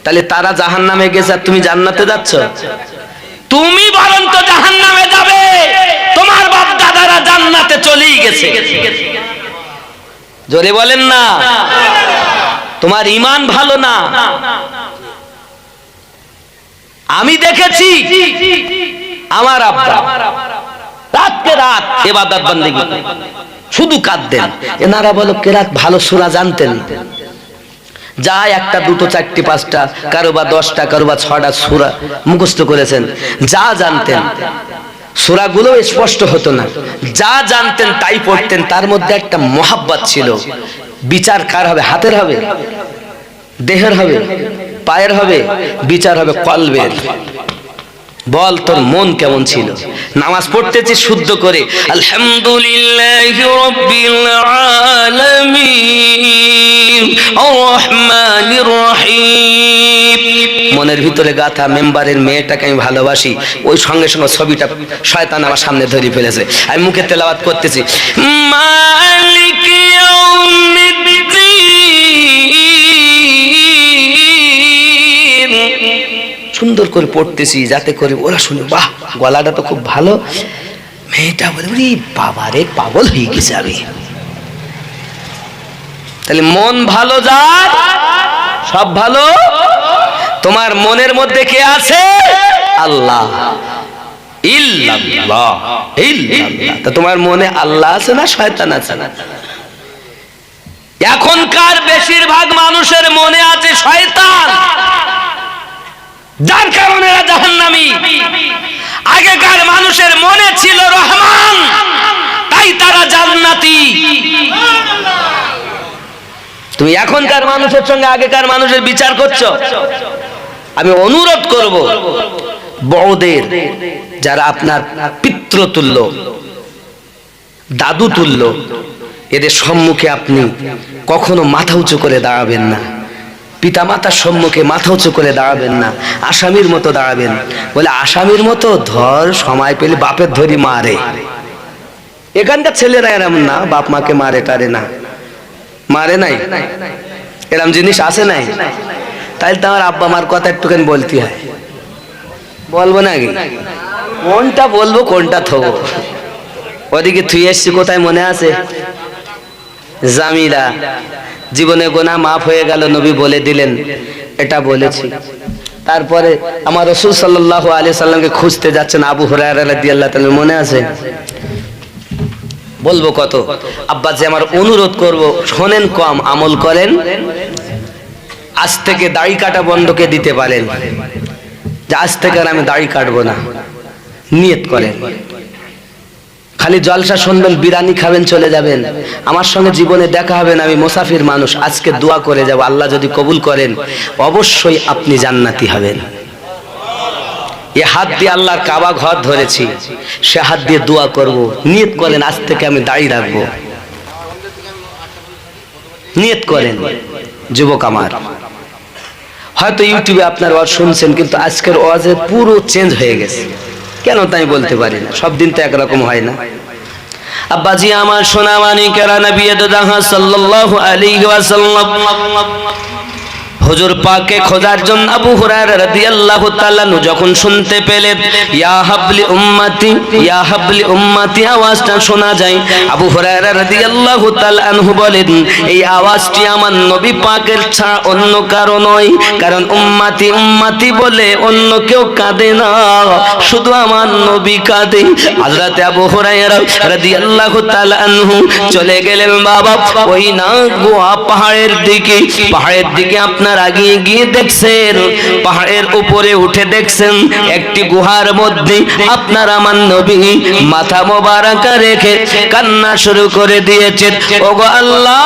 তাহলে তারা জাহান্নামে গেছে আর তুমি জান্নাতে যাচ্ছ? তুমি বরং তো জাহান্নামে যাবে, তোমার বাপ দাদারা জান্নাতে চলেই গেছে। জোরে বলেন না, তোমার ঈমান ভালো না। আমি দেখেছি আমার আব্বা রাতকে রাত ইবাদত বন্দেগী শুধু কাঁদতেন। এনারা বলো কেরাত ভালো সূরা জানতেন, যা একটা দুটো চারটি পাঁচটা, কারো বা 10টা, কারো বা 6টা সূরা মুখস্থ করেছেন, যা জানতেন। সূরাগুলো স্পষ্ট হতো না, যা জানতেন তাই পড়তেন। তার মধ্যে একটা মোহাব্বত ছিল। বিচার কার হবে? হাতের হবে, দেহের হবে, পায়ের হবে? বিচার হবে কলবের। বল তোর মন কেমন ছিল? নামাজ পড়তেছি শুদ্ধ করে, আলহামদুলিল্লাহি রাব্বিল আলামিন আর রহমানির রহিম, মনের ভিতরে গাথা মেম্বারের মেয়েটাকে আমি ভালোবাসি, ওই সঙ্গে সঙ্গে ছবিটা শয়তান আমার সামনে ধরে ফেলেছে। আমি মুখে তেলাওয়াত করতেছি, মালিক ইয়াউমিদ্দিন, সুন্দর করে পড়তেছি যাতে করে ওরা শুনে বাহ গলাটা তো খুব ভালো। মেয়েটা বলে ওরে বাবা রে, পাগল হয়ে গেছে আমি। তাহলে মন ভালো যার সব ভালো। তোমার মনের মধ্যে কে আছে? আল্লাহ। ইল্লাল্লাহ ইল্লাল্লাহ। তা তোমার মনে আল্লাহ আছে না শয়তান আছে? এখনকার বেশিরভাগ মানুষের মনে আছে শয়তান, যার কারণে এরা জাহান্নামী। আগেকার মানুষের মনে ছিল রহমান, তাই তারা জান্নাতি। তুমি এখনকার মানুষের সঙ্গে আগেকার মানুষের বিচার করছো। আমি অনুরোধ করব বড়দের, যারা আপনার পিতৃতুল্য দাদু তুল্য, এদের সম্মুখে আপনি কখনো মাথা উঁচু করে দাঁড়াবেন না। পিতামাতার সম্মুখে মাথা উঁচু করে দাঁড়াবেন না, আসামির মতো দাঁড়াবেন। বলে আসামির মতো? ধর সময় পেলে বাপের ধরি মারে। এখানকার ছেলেরা এরম না, বাপ মাকে মারে টারে না, মারে নাই, এরম জিনিস আছে নাই। তাইলে তো আমার আব্বা মার কথা একটুখানি বলতে হয়। বলবো নাকি? কোনটা বলবো কোনটা থবো? ওদিকে থুই এসছি কোথায় মনে আছে? জামিলা, জীবনে গুনাহ মাফ হয়ে গেল, নবী বলে দিলেন এটা বলেছি। তারপরে আমার রাসূল সাল্লাল্লাহু আলাইহি সাল্লামকে খুঁজতে যাচ্ছেন আবু হুরায়রা রাদিয়াল্লাহু তাআলা, মনে আছে? বলবো কত? আব্বা যে আমার অনুরোধ করব, শোনেন কম আমল করেন। আজ থেকে দাড়ি কাটা বন্ধকে দিতে পারেন যে আজ থেকে আর আমি দাড়ি কাটবো না, নিয়ত করেন। খালি জলসা শুনবেন, বিরিয়ানি খাবেন, চলে যাবেন। আমার সঙ্গে জীবনে দেখা হবে না, আমি মুসাফির মানুষ। আজকে দোয়া করে যাব, আল্লাহ যদি কবুল করেন অবশ্যই আপনি জান্নাতি হবেন। এ হাত দিয়ে আল্লাহর কাবা ঘর ধরেছি, সে হাত দিয়ে দোয়া করব। নিয়ত করেন আজ থেকে আমি দাড়ি রাখবো, নিয়ত করেন। যুবক আমার, হয়তো ইউটিউবে আপনার ওয়াজ শুনছেন, কিন্তু আজকের ওয়াজে পুরো চেঞ্জ হয়ে গেছে। কেন তাই বলতে পারি না, সব দিন তো একরকম হয় না। আব্বাজি আমার সোনা মানিকেরা, নবী জাহান সাল্লাল্লাহু আলাইহি ওয়াসাল্লাম হুজুর পাককে খোঁজার জন্য আবু হুরায়রা রাদিয়াল্লাহু তাআলা যখন শুনতে পেলেন ইয়া হাবলি উম্মতি ইয়া হাবলি উম্মতি আওয়াজটা শোনা যায়, আবু হুরায়রা রাদিয়াল্লাহু তাআলা আনহু বলেন এই আওয়াজটি আমার নবী পাকের ছাড়া অন্য কারো নয়, কারণ উম্মতি উম্মতি বলে অন্য কেউ কাঁদে না, শুধু আমার নবী কাঁদে। হযরত আবু হুরায়রা রাদিয়াল্লাহু তাআলা আনহু চলে গেলেন বাবা ওই না গোয়া পাহাড়ের দিকে আপনার আগে গিয়ে দেখছেন, পাহাড়ের উপরে উঠে দেখছেন একটি গুহার মধ্যে আপনার আমার নবী মাথা মোবারক রেখে কান্না শুরু করে দিয়েছেন। ওগো আল্লাহ,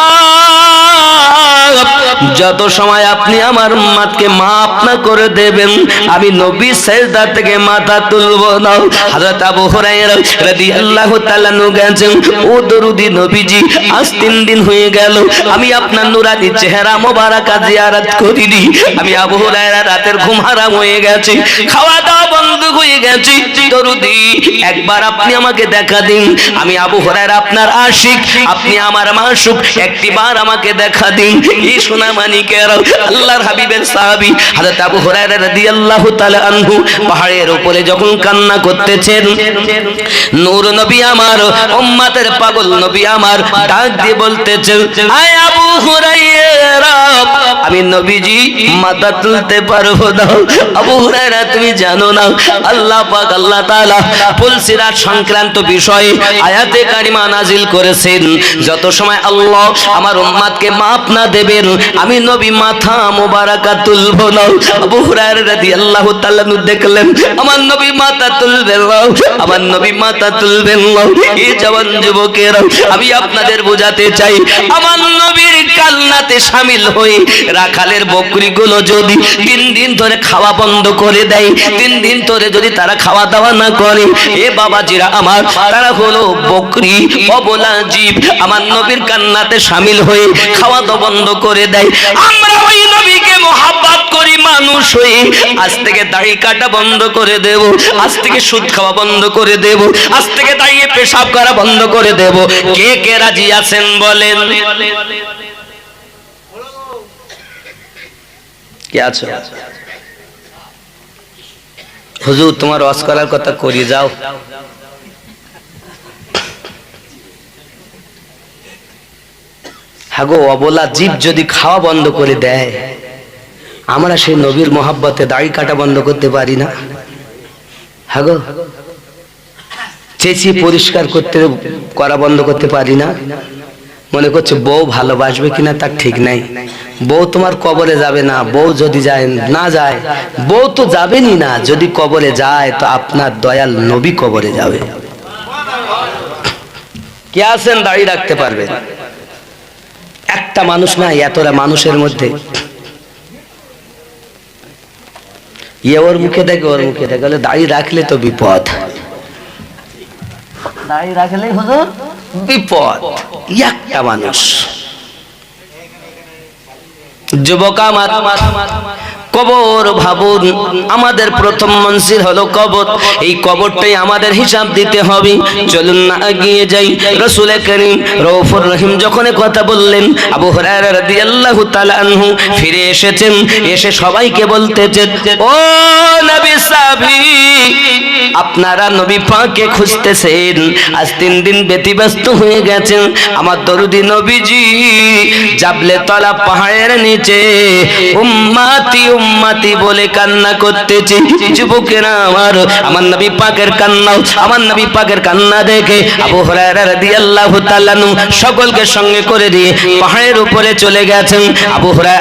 যত সময় আপনি আমার উম্মতকে মাফ না করে দেবেন আমি নবী সিজদা থেকে মাথা তুলব না। হযরত আবু হুরায়রা রাদিয়াল্লাহু তাআলা গেছেন, ও দরুদি নবীজি, আজ 3 দিন হয়ে গেল আমি আপনার নুরানি চেহারা মোবারক জিয়ারত করিনি। আমি আবু হুরায়রা রাতের ঘুম হারাম হয়ে গেছে, খাওয়া দাওয়া বন্ধ হয়ে গেছে। দরুদি একবার আপনি আমাকে দেখা দিন, আমি আবু হুরায়রা আপনার আশিক, আপনি আমার মাশুক, একটিবার আমাকে দেখা দিন। এই সোনা মানিকেরা, আল্লাহর হাবিবের সাহাবী হযরত আবু হুরায়রা রাদিয়াল্লাহু তাআলা আনহু পাহাড়ের উপরে যখন কান্না করতেছেন, নূর নবী আমার, উম্মতের পাগল নবী আমার ডাক দিয়ে বলতেছেন, আয় আবু হুরায়রা, আমি নবীজি মাথা তুলতে পারবো না। আবু হুরায়রা তুমি জানো না আল্লাহ পাক আল্লাহ তাআলা ফুলসিরাত সংক্রান্ত বিষয়ে আয়াতে কারিমা নাজিল করেছেন, যত সময় আল্লাহ আমার উম্মতকে মাফ না দেবেন আমি নবী মাথা মোবারক তুলবো না। আবু হুরায়রা রাদিয়াল্লাহু তাআলা দেখলেন আমার নবী মাথা তুলবেন না, আমার নবী মাথা তুলবেন না। এই জওয়ান যুবকেরা, আমি আপনাদের বোঝাতে চাই আমার নবীর কান্নাতে শামিল হয়ে রাখালের বকরিগুলো যদি 3 দিন ধরে খাওয়া বন্ধ করে দেয়, 3 দিন ধরে যদি তারা খাওয়া দাওয়া না করে, এ বাবাজিরা আমার, তারা হলো বকরি অবলা জীব, আমার নবীর কান্নাতে শামিল হয়ে খাওয়া দাওয়া বন্ধ করে দেয়। আমরা ওই নবীকে মোহাব্বত করি মানুষ হয়ে, আজ থেকে দাড়ি কাটা বন্ধ করে দেব, আজ থেকে সুদ খাওয়া বন্ধ করে দেব, আজ থেকে দাঁড়িয়ে পেশাব করা বন্ধ করে দেব। কে কে রাজি আছেন বলেন? কে আছো? হুজুর তোমার ওয়াজ করার কথা করি, যাও। হাগো অবলা জীব যদি খাওয়া বন্ধ করে দেয়, আমরা সেই নবীর মোহাব্বতে দাড়ি কাটা বন্ধ করতে পারি না? হাগো চেঁচিয়ে পরিষ্কার করতে করা বন্ধ করতে পারি না? মনে করছে বউ ভালোবাসবে কিনা তার ঠিক নাই। বউ তোমার কবরে যাবে না, বউ যদি যায় না যায়, বউ তো যাবেনই না, যদি কবরে যায় তো আপনার দয়াল নবী কবরে যাবে। কে আছেন দাড়ি রাখতে পারবে? একটা মানুষ নাই, এতটা মানুষের মধ্যে ওর মুখে দেখে ওর মুখে দেখে, দাড়ি রাখলে তো বিপদ, দাড়ি রাখলে হুজুর বিপদ। একটা মানুষ। যুবক আমার, কবর ভাবুন, আমাদের প্রথম মনজিল হলো কবর। এই কবরটাই আমাদের হিসাব দিতে হবে। চলুন না এগিয়ে যাই। রাসূল করিম রউফুর রহিম যখন কথা বললেন, আবু হুরায়রা রাদিয়াল্লাহু তাআলা আনহু ফিরে এসেছেন, এসে সবাইকে বলতেছেন, ও নবী সাহাবী, আপনারা নবী পাককে খুঁজতেছেন, আজ 3 দিন ব্যতিব্যস্ত হয়ে গেছেন। আমার দরুদি নবীজি জাবলে তলা পাহাড়ের নিচে উম্মতি উম্মতি বলে কান্না করতেছে। যুবকেরা আমার নবী পাকের কান্না, আমার নবী পাকের কান্না দেখে আবু হুরায়রা রাদিয়াল্লাহু তাআলা সকলকে সঙ্গে করে দিয়ে পাহাড়ের উপরে চলে গেছেন।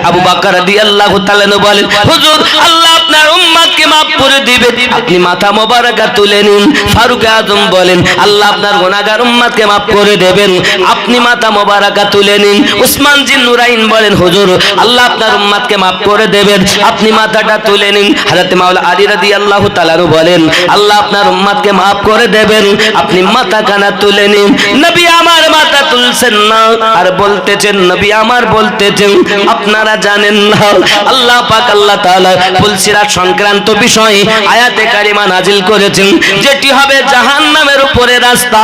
আবু বকর রাদিয়াল্লাহু তাআলা বলেন, হুজুর আল্লাহ আপনার উম্মতকে maaf করে দিবে, আপনি মাথা মোবারকা তুলে নিন। ফারুক আজম বলেন, আল্লাহ আপনার গুনাহগার উম্মতকে maaf করে দেবেন, আপনি মাথা মোবারকা তুলে নিন। উসমান জিন নুরাইন বলেন, হুজুর আল্লাহ আপনার উম্মতকে maaf করে দেবেন, আপনি মাথাটা তুলে নিন। হযরত মাওলানা আলী রাদিয়াল্লাহু তাআলা বলেন, আল্লাহ আপনার উম্মতকে maaf করে দেবেন, আপনি মাথা কানা তুলে নিন। নবী আমার মাথা তুলছেন না, আর বলতেছেন, নবী আমার বলতেছেন, আপনারা জানেন না আল্লাহ পাক আল্লাহ তাআলা ফুলসিরাত সংক্রান্ত বিষয়ে আয়াতে কারিমা নাজিল করেছেন, যেটি হবে জাহান্নামের উপরে রাস্তা,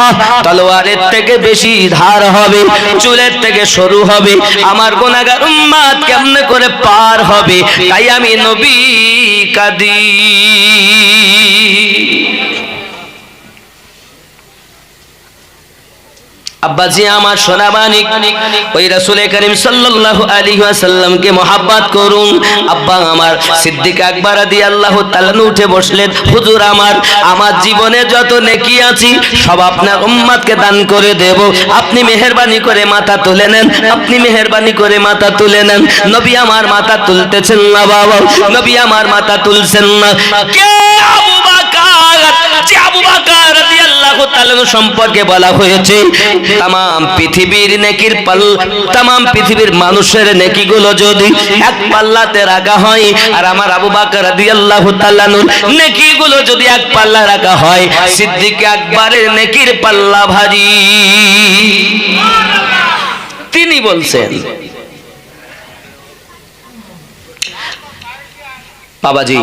তলোয়ারের থেকে বেশি ধার হবে, চুলের থেকে সরু হবে। আমার গুনাহগার উম্মত কেমনে করে পার হবে? তাই আমি নবী কাঁদি। আব্বাজি আমার সোনাবানি, ওই রাসূল করিম সাল্লাল্লাহু আলাইহি ওয়াসাল্লামকে মহব্বত করুন। আব্বা আমার সিদ্দিক আকবর রাদিয়াল্লাহু তাআলা উঠে বসলেন, হুজুর আমার জীবনে যত নেকি আছে সব আপনার উম্মতকে দান করে দেব, আপনি মেহেরবানি করে মাথা তুলে নেন, আপনি মেহেরবানি করে মাথা তুলে নেন। নবী আমার মাথা তুলতেছেন না বাবা, নবী আমার মাথা তুলছেন না। কে? আবু বকর। যে আবু বকর রাদিয়াল্লাহু তাআলা সম্পর্কে বলা হয়েছে, तमाम পৃথিবীর নেকির तमाम পৃথিবীর মানুষের নেকিগুলো যদি এক পাল্লাতে রাখা হয়, আর আমার আবু বকর রাদিয়াল্লাহু তাআলা নেকিগুলো যদি এক পাল্লা রাখা হয়, সিদ্দিক আকবরের নেকির পাল্লা ভারী। তিনি বলছেন, বাবাজি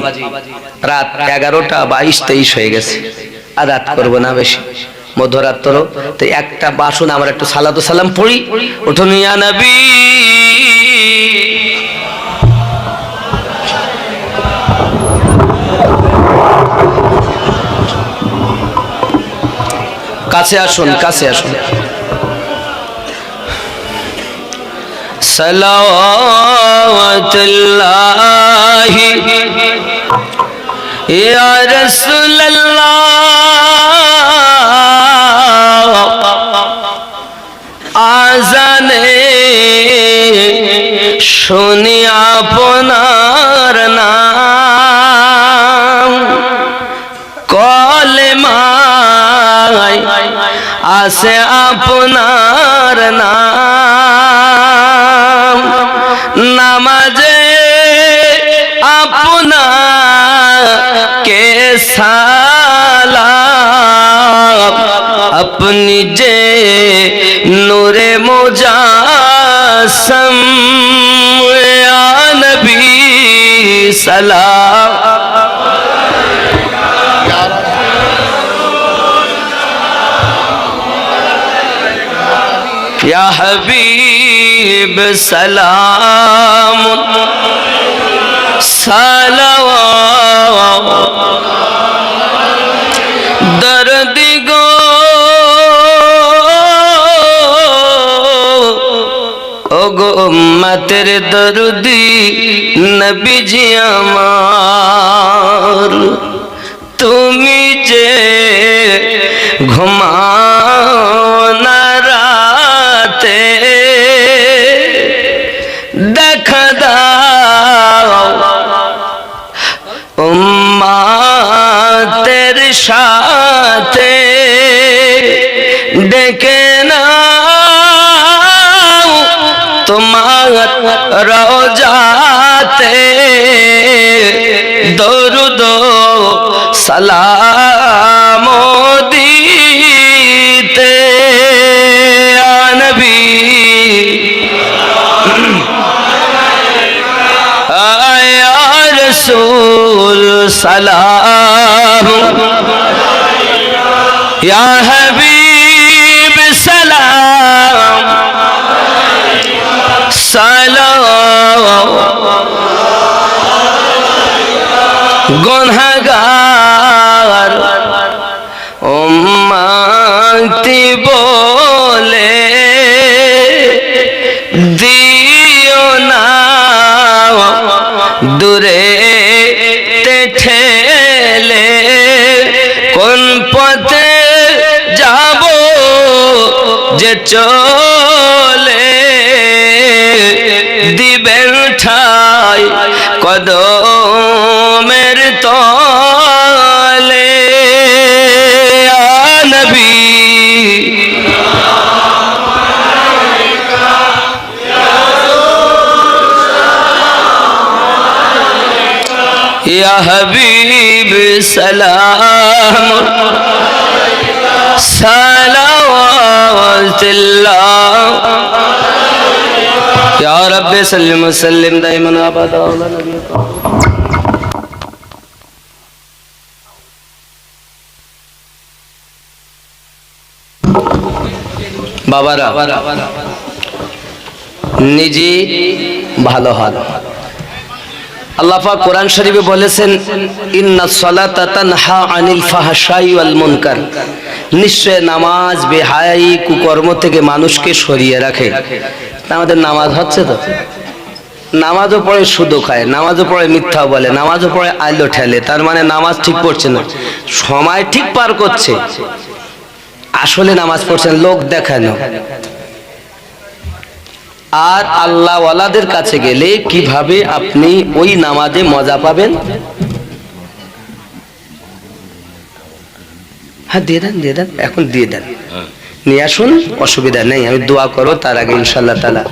রাত 11টা 22-23 হয়ে গেছে, আর রাত করবো না বেশি, মধ্যরাত্র তো একটা বাসন আমরা একটু সালাতু সালাম পড়ি। উঠুন ইয়া নবী, কাছে আসুন, কাছে আসুন। সালাওয়াতুল্লাহি ইয়া রাসূলুল্লাহ, আজানে শুনি আপনার নাম, কলেমায় আছে আপনার নাম, নামাজে আপনাকে সালাম, আপনি যে নূরে মুজাসসম, ইয়া নবী সালাম। या हबीब सलाम सलाम दर्द गो ओगो उम्मतेर दर्दी नबी जी आमार, तुमी जे घुमाओ ना राते দেখা দাও উম্মতের সাথে, ডেকে নাও তোমার রওজাতে, দরুদ সালাম দিতে ইয়া নবী या रसूल सलाम, या हबीब सलाम सलाम। गुनहगार उम्मती बोले दियो ना দূরে ঠেলে, কোন পথে যাব যে চলে, দিবেন ঠাই কদমের তলে ইয়া নবী या हबीब सलाम सलावतुल्लाह या रब्बे सल्लिम वसल्लिम दाइमन अबदा अला नबी। বাবারা নিজে ভালো হন। আল্লাহ পাক কোরআন শরীফে বলেছেন ইন্নাস সালাতা তানহা আনিল ফাহশাই ওয়াল মুনকার, নিশ্চয় নামাজ বেহায়াই কুকর্ম থেকে মানুষকে সরিয়ে রাখে। আমাদের নামাজ হচ্ছে তো, নামাজও পড়ে সুদও খায়, নামাজও পড়ে মিথ্যা বলে, নামাজও পড়ে আইলো ঠেলে, তার মানে নামাজ ঠিক পড়ছে না, সময় ঠিক পার করছে, আসলে নামাজ পড়ছেন লোক দেখানো। আর আল্লাহ ওয়ালাদের কাছে গেলে কিভাবে আপনি ওই নামাজে মজা পাবেন? হ্যাঁ দিয়ে দেন, এখন দিয়ে দেন, নিয়ে আসুন, অসুবিধা নেই, আমি দোয়া করো তার আগে ইনশাআল্লাহ তাআলা।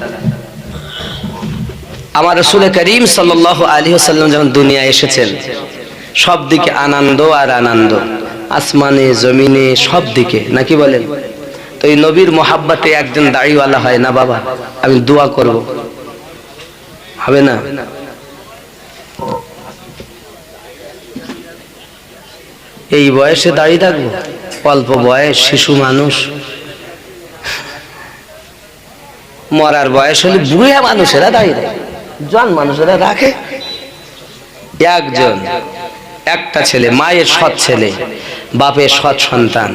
আমার রাসূল করিম সাল্লাল্লাহু আলাইহি ওয়াসাল্লাম যখন দুনিয়ায় এসেছেন, সব দিকে আনন্দ আর আনন্দ, আসমানে জমিনে সব দিকে, নাকি বলেন? তো এই নবীর মোহাব্বতে একজন দাড়িওয়ালা হয় না বাবা, আমি দোয়া করব, হবে না? এই বয়সে দাঁড়িয়ে থাকবো? অল্প বয়স, শিশু মানুষ, মরার বয়স হলে বুড়া মানুষেরা দাঁড়িয়ে থাকে, জন মানুষেরা রাখে। একজন, একটা ছেলে, মায়ের সৎ ছেলে, বাপের সৎ সন্তান,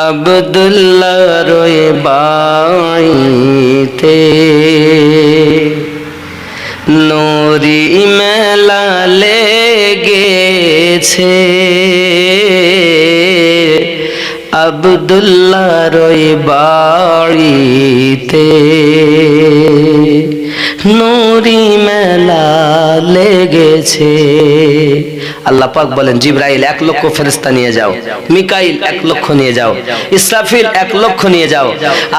আব্দুল্লাহ রয়ে বাড়িতে নুরি মেলা লেগেছে, আব্দুল্লাহ রয়ে বাড়িতে নুরি মেলা লেগেছে, আল্লাহ পাক বলেন জিবরাইল 1 লক্ষ ফেরেশতা নিয়ে যাও, মিকাইল 1 লক্ষ নিয়ে যাও, ইসরাফিল 1 লক্ষ নিয়ে যাও।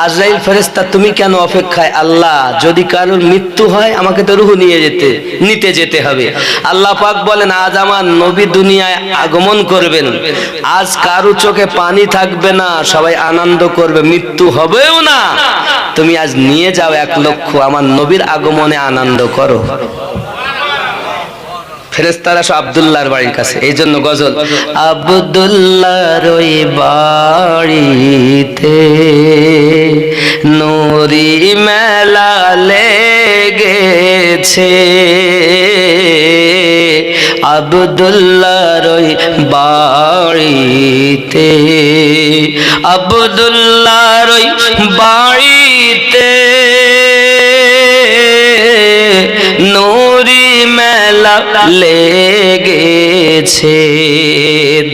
আজরাইল ফেরেশতা তুমি কেন অপেক্ষায়? আল্লাহ যদি কারোর মৃত্যু হয় আমাকে তো রূহ নিতে যেতে হবে। আল্লাহ পাক বলেন আজ আমার নবী দুনিয়ায় আগমন করবেন, আজ কারো চোখে পানি থাকবে না, সবাই আনন্দ করবে, মৃত্যু হবেও না। তুমি আজ নিয়ে যাও 1 লক্ষ, আমার নবীর আগমনে আনন্দ করো। ফেরেশতারা সব আব্দুল্লাহর বাড়ির কাছে, এই জন্য গজল আব্দুল্লাহর ওই বাড়িতে নূরি মেলা লেগেছে, আব্দুল্লাহর ওই বাড়িতে, আব্দুল্লাহর ওই বাড়িতে নূরি মেলা লেগেছে,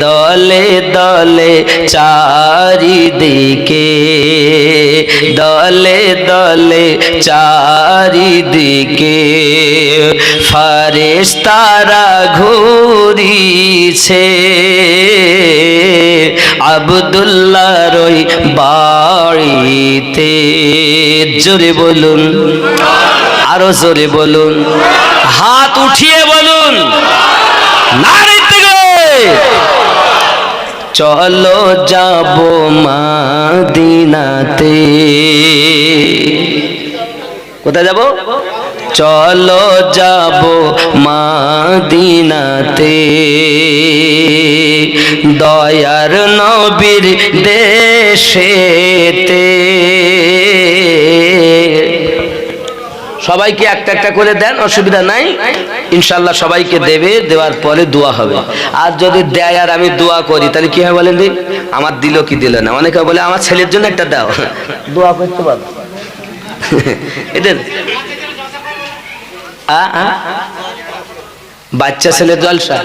দলে দলে চারিদিকে, দলে দলে চারিদিকে ফেরেশতারা ঘুরিছে, আব্দুল্লাহর ওই বাড়িতে। জোরে বলুন, আরো জোরে বলুন, হাত উঠিয়ে বলুন নারে তাকবীর। চলো যাব মদিনাতে, কোথায় যাব? চলো যাব মদিনাতে, দয়ার নবীর দেশেতে। সবাইকে একটা একটা করে দেন, অসুবিধা নাই, ইনশাআল্লাহ সবাইকে দেবে, দেওয়ার পরে দোয়া হবে। আর যদি দেয় আর আমি দোয়া করি তাহলে কি হয় বলেন? দিন আমার দিল কি দিল না। অনেকে বলে আমার ছেলের জন্য একটা দাও, দোয়া করতে পারবো এদের বাচ্চা ছেলে জলসা।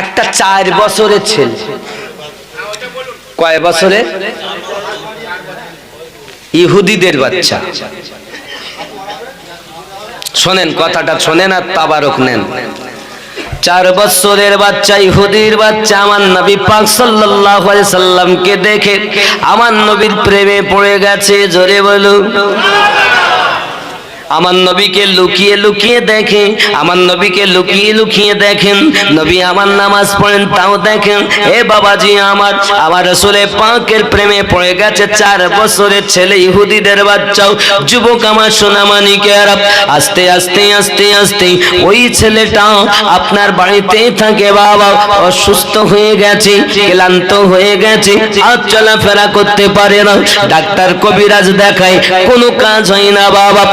একটা 4 বছরের ছেলে, কয় বছরের? ইহুদিদের বাচ্চা। শোনেন কথাটা, শোনেন আর তাবারক নেন। 4 বছরের বাচ্চা, ইহুদির বাচ্চা, আমার নবী পাক সাল্লাল্লাহু আলাইহি সাল্লামকে দেখে আমার নবীর প্রেমে পড়ে গেছে। জোরে বলুন। আমার নবীকে লুকিয়ে লুকিয়ে দেখে, আমার নবীকে লুকিয়ে লুকিয়ে দেখেন। নবী আমার নামাজ পড়েন তাও দেখেন। এ বাবাজি আমার, আমার রাসূলের পাকের প্রেমে পড়ে গেছে 4 বছরের ছেলে, ইহুদিদের বাচ্চাও। যুবক আমার সোনামানিকেরা, আস্তে আস্তে আস্তে আস্তে ওই ছেলেটা আপনার বাড়িতেই থাকে বাবা, অসুস্থ হয়ে গেছে, ক্লান্ত হয়ে গেছে, আর চলাফেরা করতে পারে না। ডাক্তার কবিরাজ দেখায়, কোনো কাজ হয় না বাবা।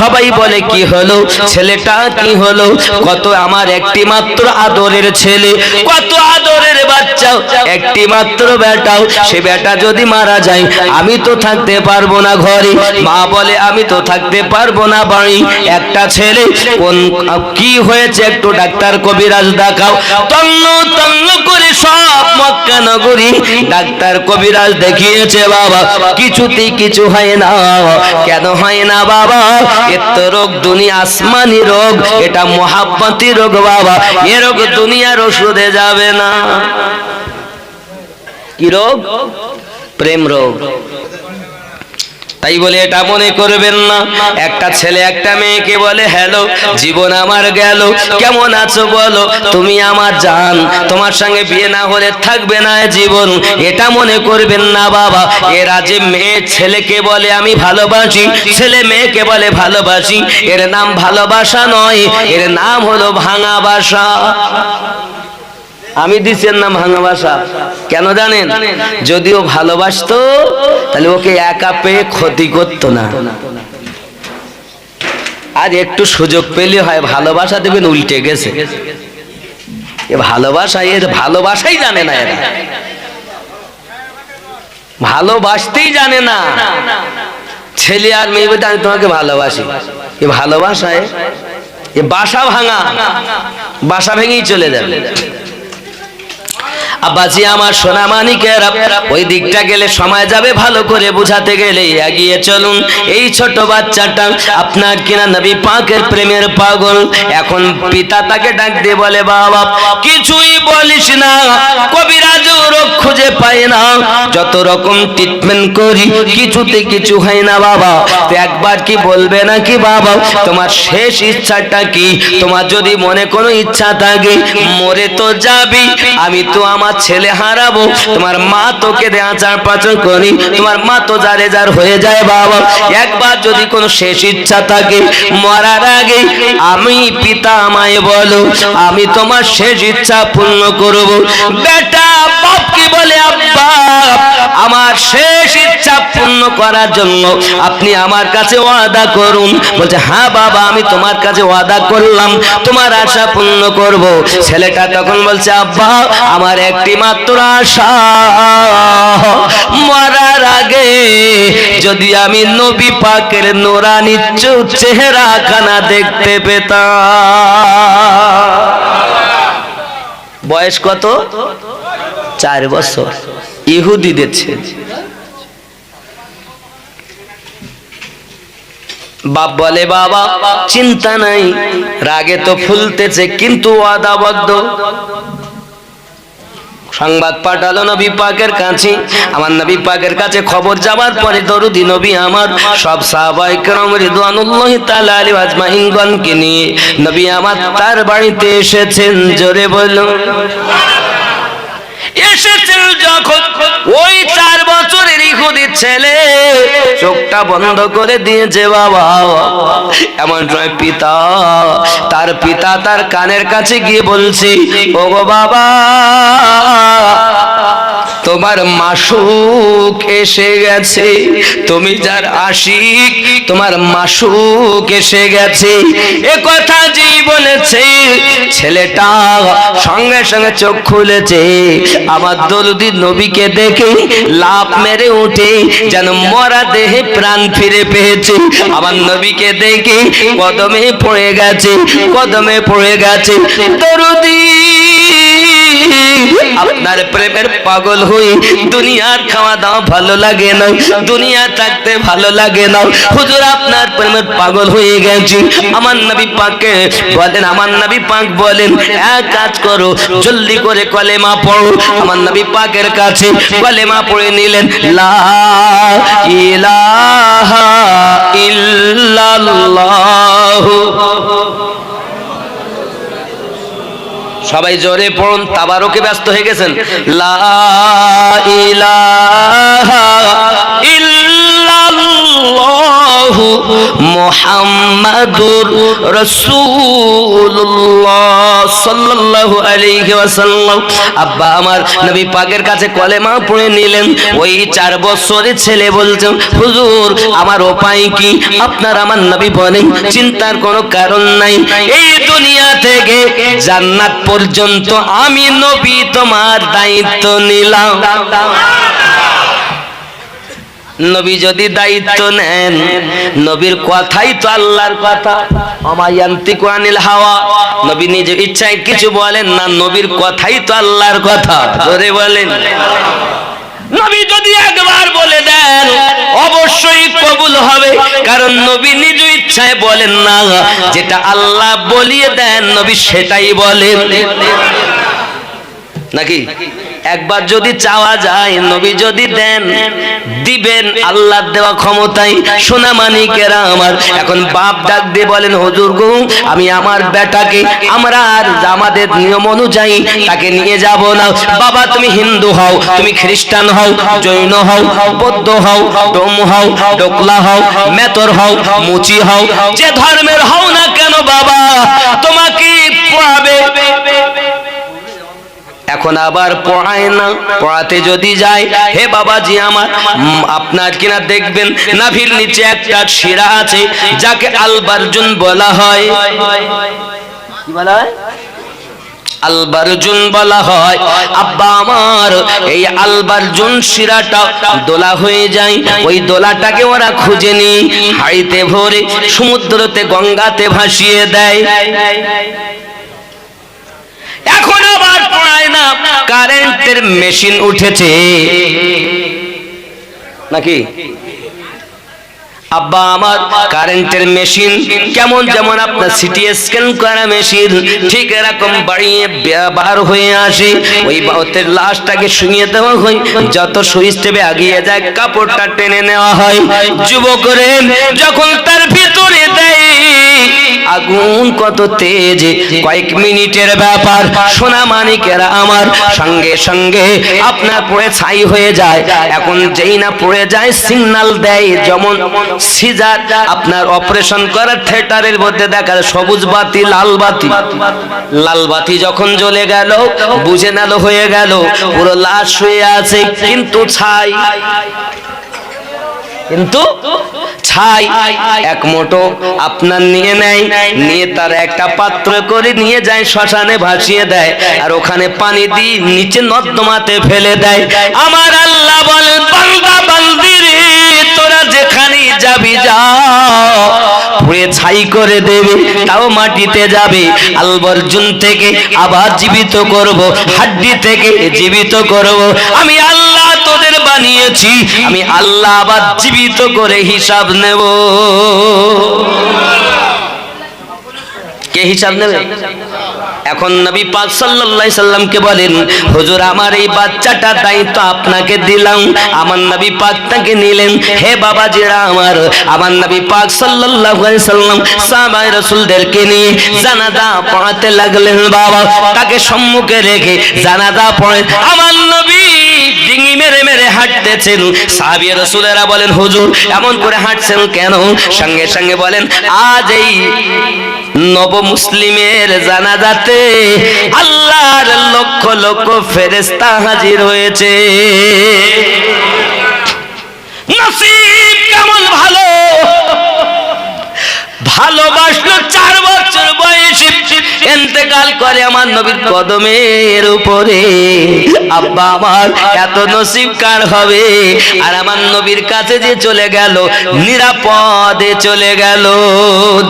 সবাই বলে কি হলো, ছেলেটা কি হলো? কত আমার একটি মাত্র আদরের ছেলে, কত আদরের বাচ্চা, একটি মাত্র বেটাও, সে বেটা যদি মারা যায় আমি তো থাকতে পারবো না ঘরে। মা বলে আমি তো থাকতে পারবো না বাড়ি। একটা ছেলে, কোন কি হয়েছে একটু ডাক্তার কবিরাজ দেখাও। তন্ন তন্ন করে সব মক্কা নগরী ডাক্তার কবিরাজ দেখিয়েছে বাবা, কিছুতেই কিছু হয় না। কেন হয় না বাবা? এত রোগ দুনিয়া আসমানি রোগ, এটা মোহাব্বতি রোগ বাবা, এ রোগ দুনিয়ার ওষুধে যাবে না। কি রোগ? প্রেম রোগ। তাই বলে এটা মনে করবেন না। একটা ছেলে একটা মেয়েকে বলে হ্যালো, জীবন আমার গেল, কেমন আছো বলো, তুমি আমার জান, তোমার সঙ্গে বিয়ে না হলে থাকবে না জীবন, এটা মনে করবেন না বাবা। এরা যে মেয়ে ছেলেকে বলে আমি ভালোবাসি, ছেলে মেয়েকে বলে ভালোবাসি, এর নাম ভালোবাসা নয়, এর নাম হলো ভাঙা বাসা। আমি দিচ্ছেন নাম ভাঙা বাসা। কেন জানেন? যদিও ভালোবাসতো তাহলে ওকে একা পেয়ে ক্ষতি করতো না। আর একটু সুযোগ পেলে হয় ভালোবাসা দেবেন উল্টে গেছে। এ ভালোবাসা, এর ভালোবাসাই জানে না, এরা ভালোবাসতেই জানে না। ছেলে আর মেয়ে বলতে আমি তোমাকে ভালোবাসি, এ ভালোবাসায় এ বাসা ভাঙা, বাসা ভেঙেই চলে যাবে। আব্বাজি আমার সোনা মানিকেরা, ওই দিকটা গেলে সময় যাবে, ভালো করে বুঝাতে গেলে এগিয়ে চলুন। এই ছোট বাচ্চাটা আপনার কিনা নবী পাকের প্রেমের পাগল। এখন পিতা তাকে ডাক দিয়ে বলে, বাবা কিছুই বলিস না, কবিরাজও রোগ খুঁজে পায় না, যত রকম ট্রিটমেন্ট করি কিছুতে কিছু হয় না বাবা, তো একবার কি বলবে নাকি বাবা তোমার শেষ ইচ্ছাটা কি? তোমার যদি মনে কোনো ইচ্ছা থাকে, মরে তো যাবি, আমি তো আমার ছেলে হারাবো, তোমার মা তোকে আচার পাচন করি, তোমার মা তো যারে যার হয়ে যায় বাবা, একবার যদি কোনো শেষ ইচ্ছা থাকে মরার আগে আমি পিতা আমায় বলো, আমি তোমার শেষ ইচ্ছা পূর্ণ করব। বেটা বাপ কি বলে, আব্বা আমার শেষ ইচ্ছা পূর্ণ করার জন্য আপনি আমার কাছে ওয়াদা করুন। বলছে হ্যাঁ বাবা আমি তোমার কাছে ওয়াদা করলাম, তোমার আশা পূর্ণ করব। ছেলেটা তখন বলছে আব্বা আমার একটি মাত্র আশা, মরার আগে যদি আমি নবী পাকের নূরানি চেহারা খানা দেখতে পেতাম। বয়স কত? 4 বছর। ইহুদিদের ছেলে। বাপ বলে বাবা চিন্তা নাই, রাগে তো ফুলতেছে কিন্তু ওয়াদাবদ্ধ। সংবাদ পাঠালো নবী পাকের কাছে। আমার নবী পাকের কাছে খবর যাওয়ার পরে দরুদি নবী আমার সব সাহাবায়ে কেরাম রিদওয়ানুল্লাহি তাআলা আলাইহিম আজমাইনগণকে নিয়ে নবী আমার তার বাড়িতে এসেছেন। জোরে বলো এসেছেন যখন ওই 4 বছরের ইহুদি ছেলে চোখটা বন্ধ করে দিয়েছে বাবা। এমন সময় তার পিতা তার কানের কাছে গিয়ে বলছে ওগো বাবা তোমার মাসুক এসে গেছে, তুমি যার আশিক তোমার মাসুক এসে গেছে। এ কথা যেই বলেছে ছেলেটা সঙ্গে সঙ্গে চোখ খুলেছে। আমার দরুদি নবীকে দেখে লাফ মেরে উঠে যেন মরা দেহে প্রাণ ফিরে পেয়েছে। আমার নবীকে দেখে কদমে পড়ে গেছে, কদমে পড়ে গেছে। দরুদি আপনার প্রেমের পাগল হই, দুনিয়ার খাওয়া দাওয়া ভালো লাগে না, দুনিয়া থাকতে ভালো লাগে না, হুজুর আপনার প্রেমের পাগল হয়ে গেছি। আমার নবী পাককে বলেন, আমার নবী পাক বলেন এক কাজ করো জলদি করে কলেমা পড়ো। আমার নবী পাকের কাছে কলেমা পড়ে নিলেন, লা ইলাহা ইল্লাল্লাহ। সবাই জোরে পড়ুন, তাবারকে ব্যস্ত হয়ে গেছেন। লা ইলাহা ইল্লাল্লাহু মুহাম্মাদুর রাসূলুল্লাহ সাল্লাল্লাহু আলাইহি ওয়াসাল্লাম। আব্বা আমার নবী পাকের কাছে কলেমা পড়ে নিলেন। ওই 4 বছরের ছেলে বলছেন হুজুর আমার উপায় কি? আপনার আমার নবী বলেন চিন্তার কোনো কারণ নাই, এই দুনিয়া থেকে জান্নাত পর্যন্ত আমি নবী তোমার দায়িত্ব নিলাম। নবী যদি দায়িত্ব নেন, নবীর কথাই তো আল্লাহর কথা। আমায়ান্তিকু আনিল হাওয়া, নবী নিজে ইচ্ছায় কিছু বলেন না, নবীর কথাই তো আল্লাহর কথা। ধরে বলেন নবী যদি একবার বলে দেন অবশ্যই কবুল হবে, কারণ নবী নিজ ইচ্ছায় বলেন না, যেটা আল্লাহ বলিয়ে দেন নবী সেটাই বলেন নাকি? একবার যদি চাওয়া যায় নবী যদি দেন দিবেন, আল্লাহর দেওয়া ক্ষমতাই। সোনা মানিকেরা আমার এখন বাপ ডাক দিয়ে বলেন হুজুর গো আমি আমার বেটাকে আমরা আর আমাদের নিয়ম অনুযায়ী তাকে নিয়ে যাব না। বাবা তুমি হিন্দু হও, তুমি খ্রিস্টান হও, জৈন হও, বৌদ্ধ হও, ডোম হও, ডোকলা হও, মেতর হও, মুচি হও, যে ধর্মের হও না কেন বাবা তোমাকে পড়াবে। এখন আবার পড়ায় না, পড়াতে যদি যায় হে বাবাজি আমার আপনার কিনা দেখবেন নাভির নিচে একটা শিরা আছে যাকে আলবারজুন বলা হয়। কি বলা হয়? আলবারজুন বলা হয়। আব্বা আমার এই আলবারজুন শিরাটা দোলা হয়ে যায়, ওই দোলাটাকে ওরা খুঁজে নিয়ে হাড়িতে ভরে সমুদ্রতে গঙ্গাতে ভাসিয়ে দেয়। এখন আবার পড়ায় না, কারেন্টের মেশিন উঠেছে নাকি? আব্বা আমার কারেন্টের মেশিন কেমন, যেমন আপনার সিটি স্ক্যান করা মেশিন, ঠিক এরকম বাড়িয়ে বার হয়ে আসে। ওই বাতের লাশটাকে শুইয়ে দেওয়া হয়, যত সুইচ টেপে আগিয়ে যায় কাপড়টা টেনে নেওয়া হয়। যুবকরে যখন তার ভিতরে দেয় আগুন কত তেজ, কয়েক মিনিটের ব্যাপার। সোনা মানিকেরা আমার সঙ্গে সঙ্গে আপনার পড়ে ছাই হয়ে যায়। এখন যেই না পড়ে যায় সিগন্যাল দেয়, যেমন সিজার আপনার অপারেশন করার থিয়েটারের মধ্যে দেখা সবুজ বাতি লাল বাতি, লাল বাতি যখন জ্বলে গেল বুঝে নাল হয়ে গেল পুরো লাশ হয়ে আছে, কিন্তু ছাই, কিন্তু ছাই। এক মুঠো আপনার নিয়ে নেয়, নিয়ে তার একটা পাত্র করে নিয়ে যায় শ্মশানে ভাসিয়ে দেয়, আর ওখানে পানি দিয়ে নিচে নর্দমাতে ফেলে দেয়। আমার আল্লাহ বলেন বান্দা বান্দি রে, তোরা যেখানে যাবি যা, পুড়ে ছাই করে দেবে, তাও মাটিতে যাবে। আলবর্জুন থেকে আবার জীবিত করব, হাড্ডি থেকে জীবিত করব। আমি আল্লাহ তোদের বানিয়েছি, আমি আল্লাহ আবার জীবিত করে হিসাব নেব। কে হিসাব নেবে? এখন নবী পাক সাল্লাল্লাহু আলাইহি সাল্লামকে বলেন, হুজুর আমার এই বাচ্চাটার দায়িত্ব আপনাকে দিলাম। আমার নবী পাক তাকে নিলেন। হে বাবাজিরা আমার নবী পাক সাল্লাল্লাহু আলাইহি সাল্লাম সাহাবায়ে রাসূলদেরকে নিয়ে জানাজা পড়াতে লাগলেন। বাবা তাকে সম্মুখে রেখে জানাজা পড়ে আমার নবী ডিঙি মেরে মেরে হাঁটতেছেন। সাহাবী রাসূলেরা বলেন, হুজুর এমন করে হাঁটছেন কেন? সঙ্গে সঙ্গে বলেন, আজ এই নব মুসলিমের জানাজাতে আল্লাহর লক্ষ লক্ষ ফেরেশতা হাজির হয়েছে। নসিব কেমন ভালো, ভালোবাসলো 4 বছর বয়সে ইন্তেকাল করে আমার নবীর কদমের উপরে। আব্বা আমার এত নসিব কার হবে? আর আমার নবীর কাছে যে চলে গেল, নিরাপদে চলে গেল।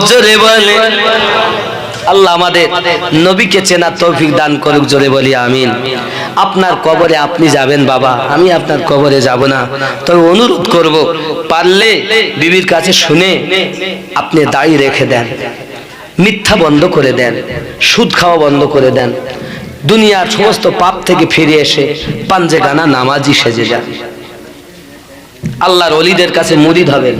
জোরে বলে আল্লাহ আমাদের নবীকে চেনার তৌফিক দান করুক। জোরে বলি আমিন। আপনার কবরে আপনি যাবেন বাবা, আমি আপনার কবরে যাব না। তবে অনুরোধ করব, পারলে বিবির কাছে শুনে আপনি দাড়ি রেখে দেন, মিথ্যা বন্ধ করে দেন, সুদ খাওয়া বন্ধ করে দেন, দুনিয়ার সমস্ত পাপ থেকে ফিরে এসে পাঞ্জেগানা নামাজি সেজে যান। আল্লাহর ওলিদের কাছে মুরিদ হবেন।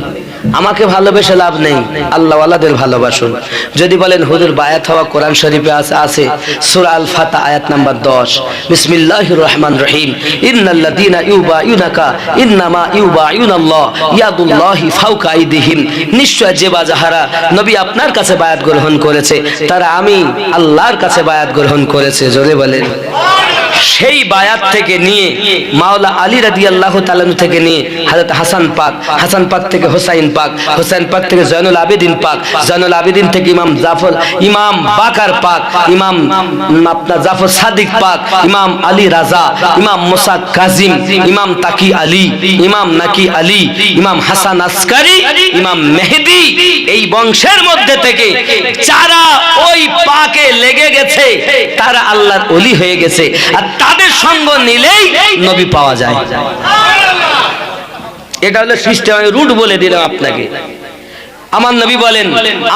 আমাকে ভালোবেসে লাভ নেই, আল্লাহওয়ালাদের ভালোবাসুন। যদি বলেন হুজুর বায়াত হওয়া কোরআন শরীফে আছে সূরা আল ফাতহ আয়াত নাম্বার 10, বিসমিল্লাহির রহমানির রহিম, ইন্নাল্লাযীনা ইউবায়ুনাকা ইন্নামা ইউবায়ুনাল্লাহ ইয়াদুল্লাহি ফাওকা আইদিহিম। নিশ্চয় যে বা যাহারা নবী আপনার কাছে বায়াত গ্রহণ করেছে, তারা আমি আল্লাহর কাছে বায়াত গ্রহণ করেছে। জোরে বলেন। সেই বায়াত থেকে নিয়ে মাওলা আলী রাদিয়াল্লাহু তাআলা থেকে নিয়ে হযরত হাসান পাক, হাসান পাক থেকে হুসাইন পাক, হুসাইন পাক থেকে জয়নুল আবেদিন পাক, জয়নুল আবেদিন থেকে ইমাম জাফর, ইমাম বাকার পাক, ইমাম আপনার জাফর সাদিক পাক, ইমাম আলী রাজা, ইমাম মুসা কাজিম, ইমাম তাকি আলী, ইমাম নাকি আলী, ইমাম হাসান আসকারি, ইমাম মেহেদি। এই বংশের মধ্যে থেকে যারা ওই পাকে লেগে গেছে তারা আল্লাহর ওলি হয়ে গেছে। আর তাদের সঙ্গ নিলেই নবী পাওয়া যায়। এটা হলো সিস্টেম, আমি রুট বলে দিলাম আপনাকে। আমার নবী বলেন,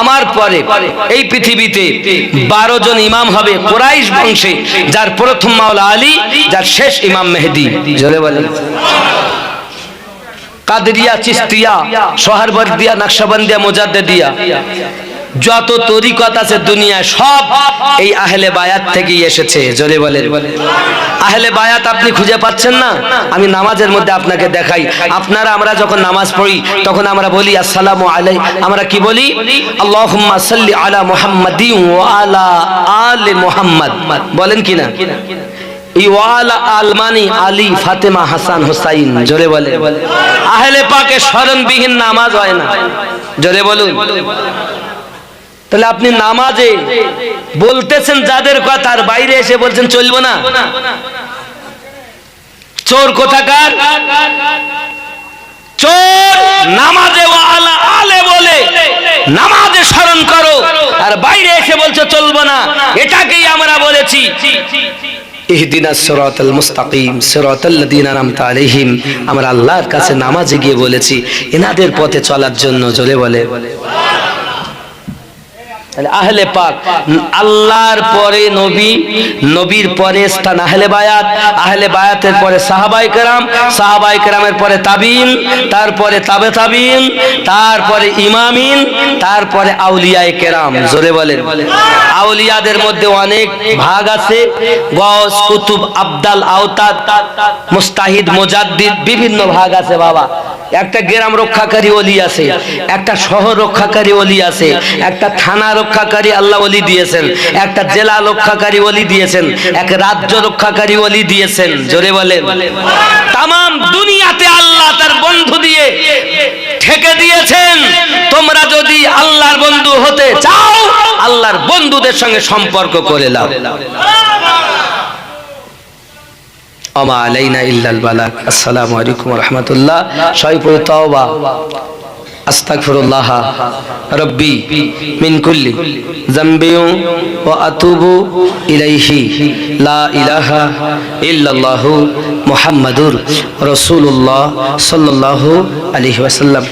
আমার পরে এই পৃথিবীতে 12 জন ইমাম হবে কুরাইশ বংশে, যার প্রথম মাওলা আলী, যার শেষ ইমাম মেহেদি। জোরে বলেন। কাদরিয়া, চিশতিয়া, সোহরবর্দিয়া, নকশবন্দিয়া, মুজাদ্দিদিয়া, যত তরিকত আছে দুনিয়ায় সব এই আহলে বায়াত থেকেই এসেছে। জোরে বলেন। আহলে বায়াত আপনি খুঁজে পাচ্ছেন না? আমি নামাজের মধ্যে আপনাকে দেখাই। আপনারা আমরা যখন নামাজ পড়ি তখন আমরা বলি আসসালামু আলাইহি, আমরা কি বলি? আল্লাহুম্মা সাল্লি আলা মুহাম্মাদিন ওয়া আলা আলি মুহাম্মাদ। বলেন কি না? এই ওয়ালা আলমানি আলী, ফাতেমা, হাসান, হুসাইন। জোরে বলে। আহলে পাকের স্মরণবিহীন নামাজ হয় না। জোরে বলুন। তাহলে আপনি নামাজে বলতেছেন যাদের কথা, আর বাইরে এসে বলছেন চলবো না। চোর কোথাকার? চোর নামাজে ওয়ালা আলে বলে নামাজে স্মরণ করো, আর বাইরে এসে বলছে চলবো না। এটাকেই আমরা বলেছি ইহদিনাস সিরাতাল মুস্তাকিম সিরাতাল্লাযীনা আন'আমতা আলাইহিম। আমরা আল্লাহর কাছে নামাজে গিয়ে বলেছি এনাদের পথে চলার জন্য, জোরে বলে আহলে পাক। আল্লাহর পরে নবী, নবীর পরে স্থান আহলে বায়াত, আহলে বায়াতের পরে সাহাবায়ে কেরাম, সাহাবায়ে কেরামের পরে তাবিঈন, তারপরে তাবে তাবিঈন, তারপরে ইমামিন, তারপরে আউলিয়ায়ে কেরাম। জোরে বলেন। আউলিয়াদের মধ্যে অনেক ভাগ আছে, গওস, কুতুব, আবদাল, আওতাদ, মুস্তাহিদ, মুজাদ্দিদ, বিভিন্ন ভাগ আছে বাবা। একটা গ্রাম রক্ষাকারী ওলি আছে, একটা শহর রক্ষাকারী ওলি আছে, একটা থানা রক্ষাকারী আল্লাহ ওলি দিয়েছেন, একটা জেলা রক্ষাকারী ওলি দিয়েছেন, এক রাজ্য রক্ষাকারী ওলি দিয়েছেন। জোরে বলেন। তামাম দুনিয়াতে আল্লাহ তার বন্ধু দিয়ে ঠেকে দিয়েছেন। তোমরা যদি আল্লাহর বন্ধু হতে চাও, আল্লাহর বন্ধুদের সঙ্গে সম্পর্ক করে নাও। আমা আলাইনা ইল্লাল বালাগ। আসসালামু আলাইকুম ওয়া রাহমাতুল্লাহ। সবাই পড়ে তাওবা। আস্তাগফিরুল্লাহ রাব্বি মিন কুল্লি যামবি ওয়া আতুবু ইলাইহি লা ইলাহা ইল্লাল্লাহু মুহাম্মাদুর রাসূলুল্লাহ সাল্লাল্লাহু আলাইহি ওয়াসাল্লাম।